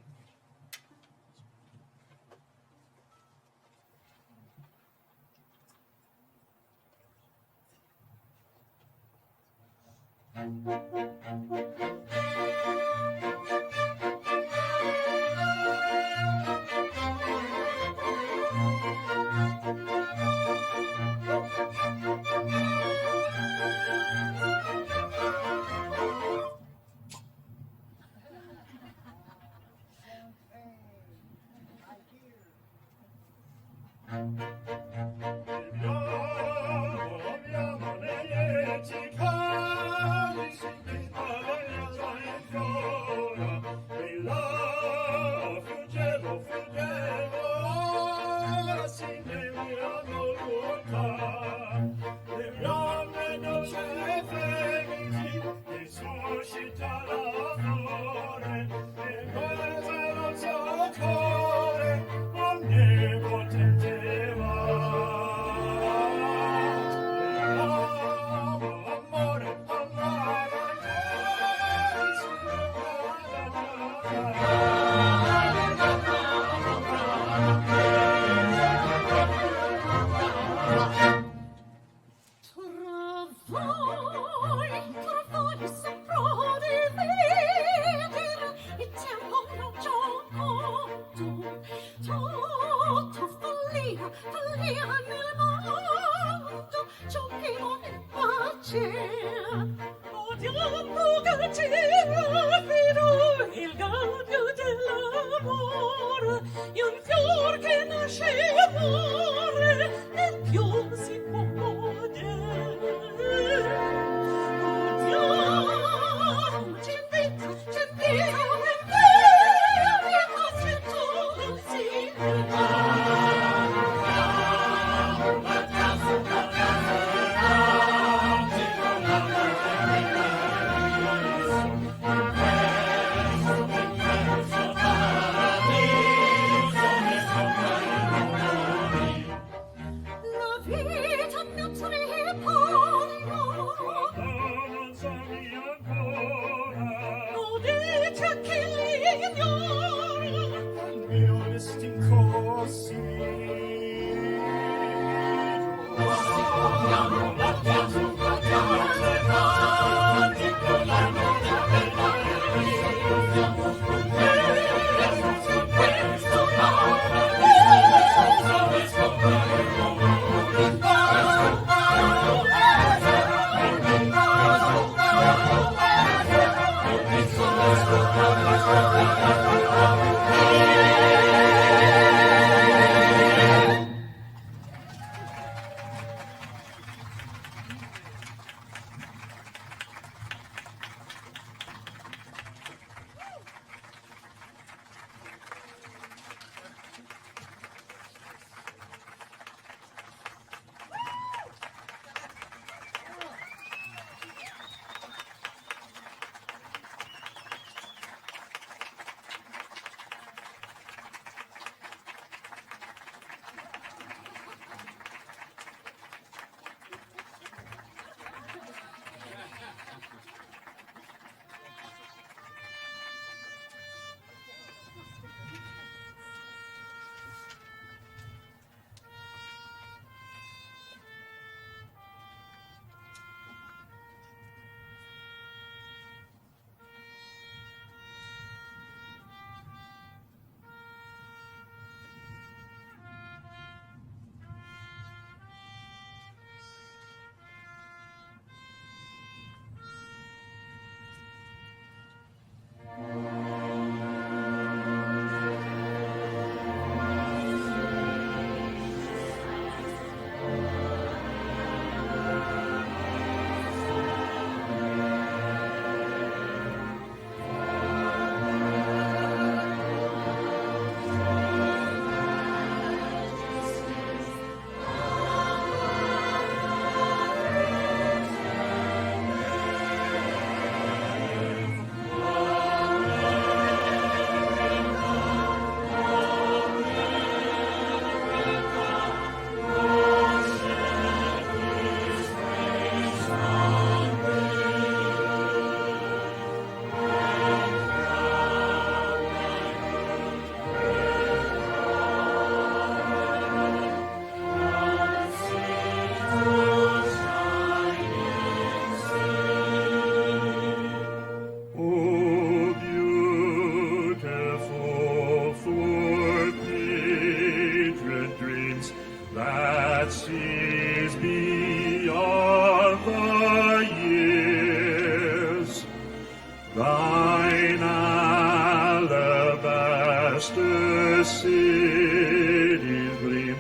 cities gleam,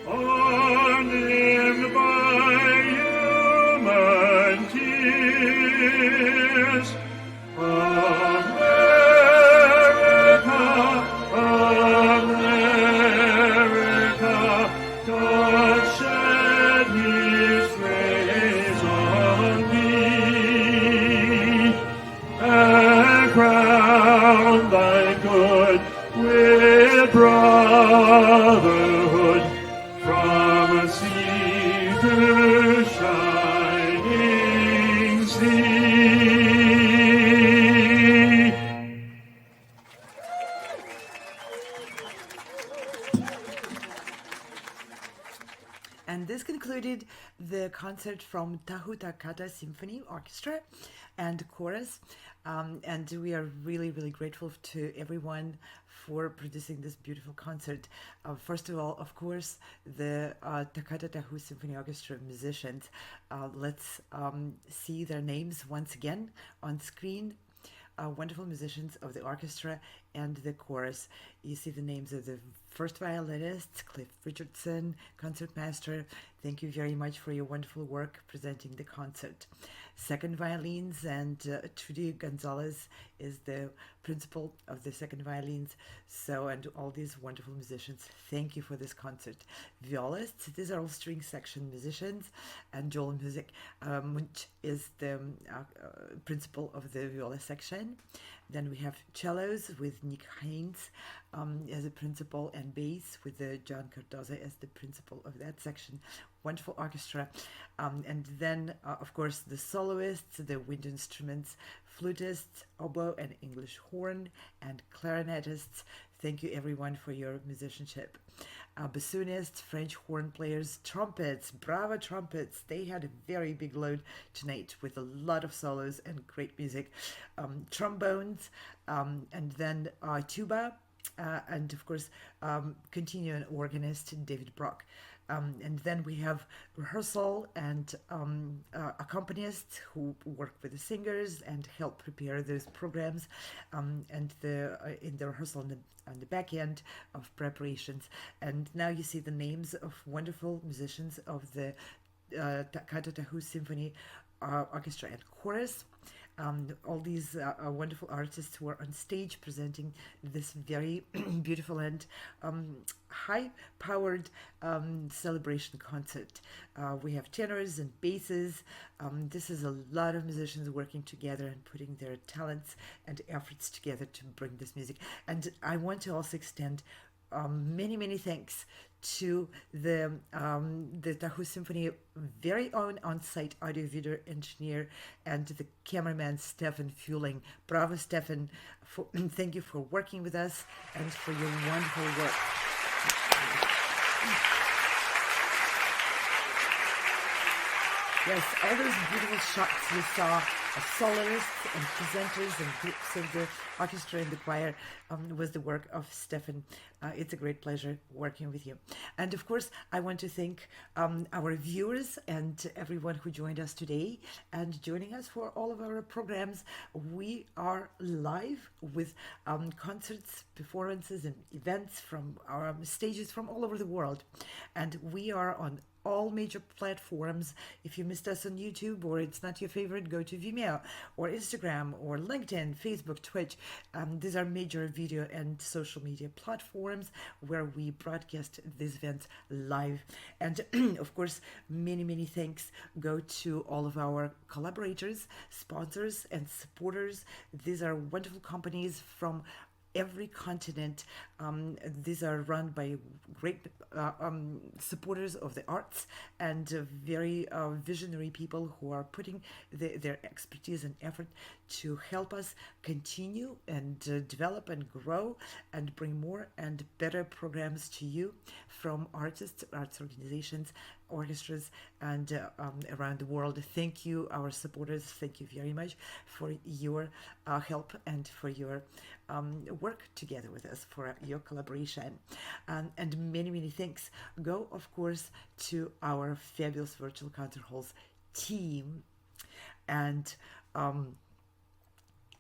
undimmed by human tears. America, America, God shed His rays on thee, and crown thy good with brotherhood, from sea to shining sea. And this concluded the concert from Tahoe Symphony Orchestra and Chorus. And we are really, really grateful to everyone for producing this beautiful concert. First of all, of course, the Toccata Tahoe Symphony Orchestra musicians. Let's see their names once again on screen. Wonderful musicians of the orchestra and the chorus. You see the names of the first violinist, Cliff Richardson, concertmaster. Thank you very much for your wonderful work presenting the concert. Second violins, and Trudy Gonzalez is the principal of the second violins. So, and all these wonderful musicians, thank you for this concert. Violists, these are all string section musicians, and Joel Music, which is the principal of the viola section. Then we have cellos with Nick Haynes as a principal, and bass with John Cardoza as the principal of that section. Wonderful orchestra. And then, of course, the soloists, the wind instruments, flutists, oboe and English horn, and clarinetists. Thank you, everyone, for your musicianship. Bassoonists, French horn players, trumpets, brava trumpets. They had a very big load tonight with a lot of solos and great music. Trombones, and then tuba, and of course, continuing organist David Brock. And then we have rehearsal and accompanists who work with the singers and help prepare those programs, and in the rehearsal on the back end of preparations. And now you see the names of wonderful musicians of the Toccata Tahoe Symphony Orchestra and Chorus. All these wonderful artists who are on stage presenting this very beautiful and high-powered celebration concert. We have tenors and basses. This is a lot of musicians working together and putting their talents and efforts together to bring this music. And I want to also extend many, many thanks to the Tahoe Symphony very own on-site audio-video engineer and the cameraman Stefan Fueling. Bravo, Stefan. Thank you for working with us and for your wonderful work. Yes, all those beautiful shots we saw of soloists and presenters and groups of the orchestra and the choir was the work of Stefan. It's a great pleasure working with you. And of course, I want to thank our viewers and everyone who joined us today and joining us for all of our programs. We are live with concerts, performances, and events from our stages from all over the world. And we are on all major platforms. If you missed us on YouTube or it's not your favorite, go to Vimeo or Instagram or LinkedIn, Facebook, Twitch. These are major video and social media platforms where we broadcast these events live. And of course, many, many thanks go to all of our collaborators, sponsors, and supporters. These are wonderful companies from every continent. These are run by great supporters of the arts and very visionary people who are putting their expertise and effort to help us continue and develop and grow and bring more and better programs to you from artists, arts organizations, orchestras, and around the world. Thank you, our supporters. Thank you very much for your help and for your work together with us, for your collaboration. And many, many thanks go, of course, to our fabulous virtual concert halls team. And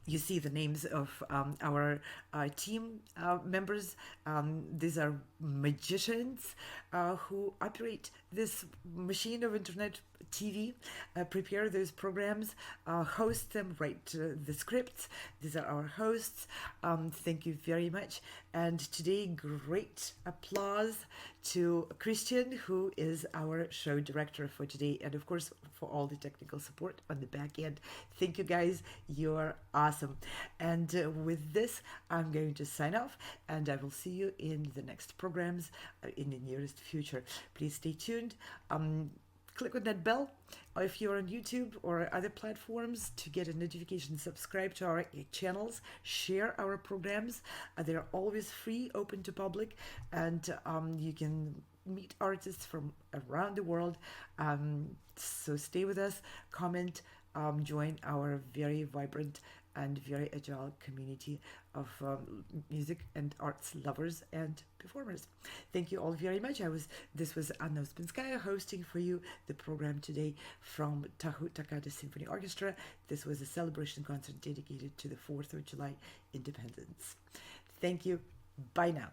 you see the names of our team members. These are magicians who operate this machine of internet TV, prepare those programs, host them, write the scripts. These are our hosts. Thank you very much. And today, great applause to Christian, who is our show director for today, and of course for all the technical support on the back end. Thank you guys, you're awesome. And with this, I'm going to sign off, and I will see you in the next programs in the nearest future. Please stay tuned. Click on that bell if you're on YouTube or other platforms to get a notification. Subscribe to our channels, share our programs. They're always free, open to public, and you can meet artists from around the world. So stay with us, comment, join our very vibrant and very agile community of music and arts lovers and performers. Thank you all very much. This was Anna Uspinskaya hosting for you the program today from Tahoe Symphony Orchestra. This was a celebration concert dedicated to the 4th of July independence. Thank you. Bye now.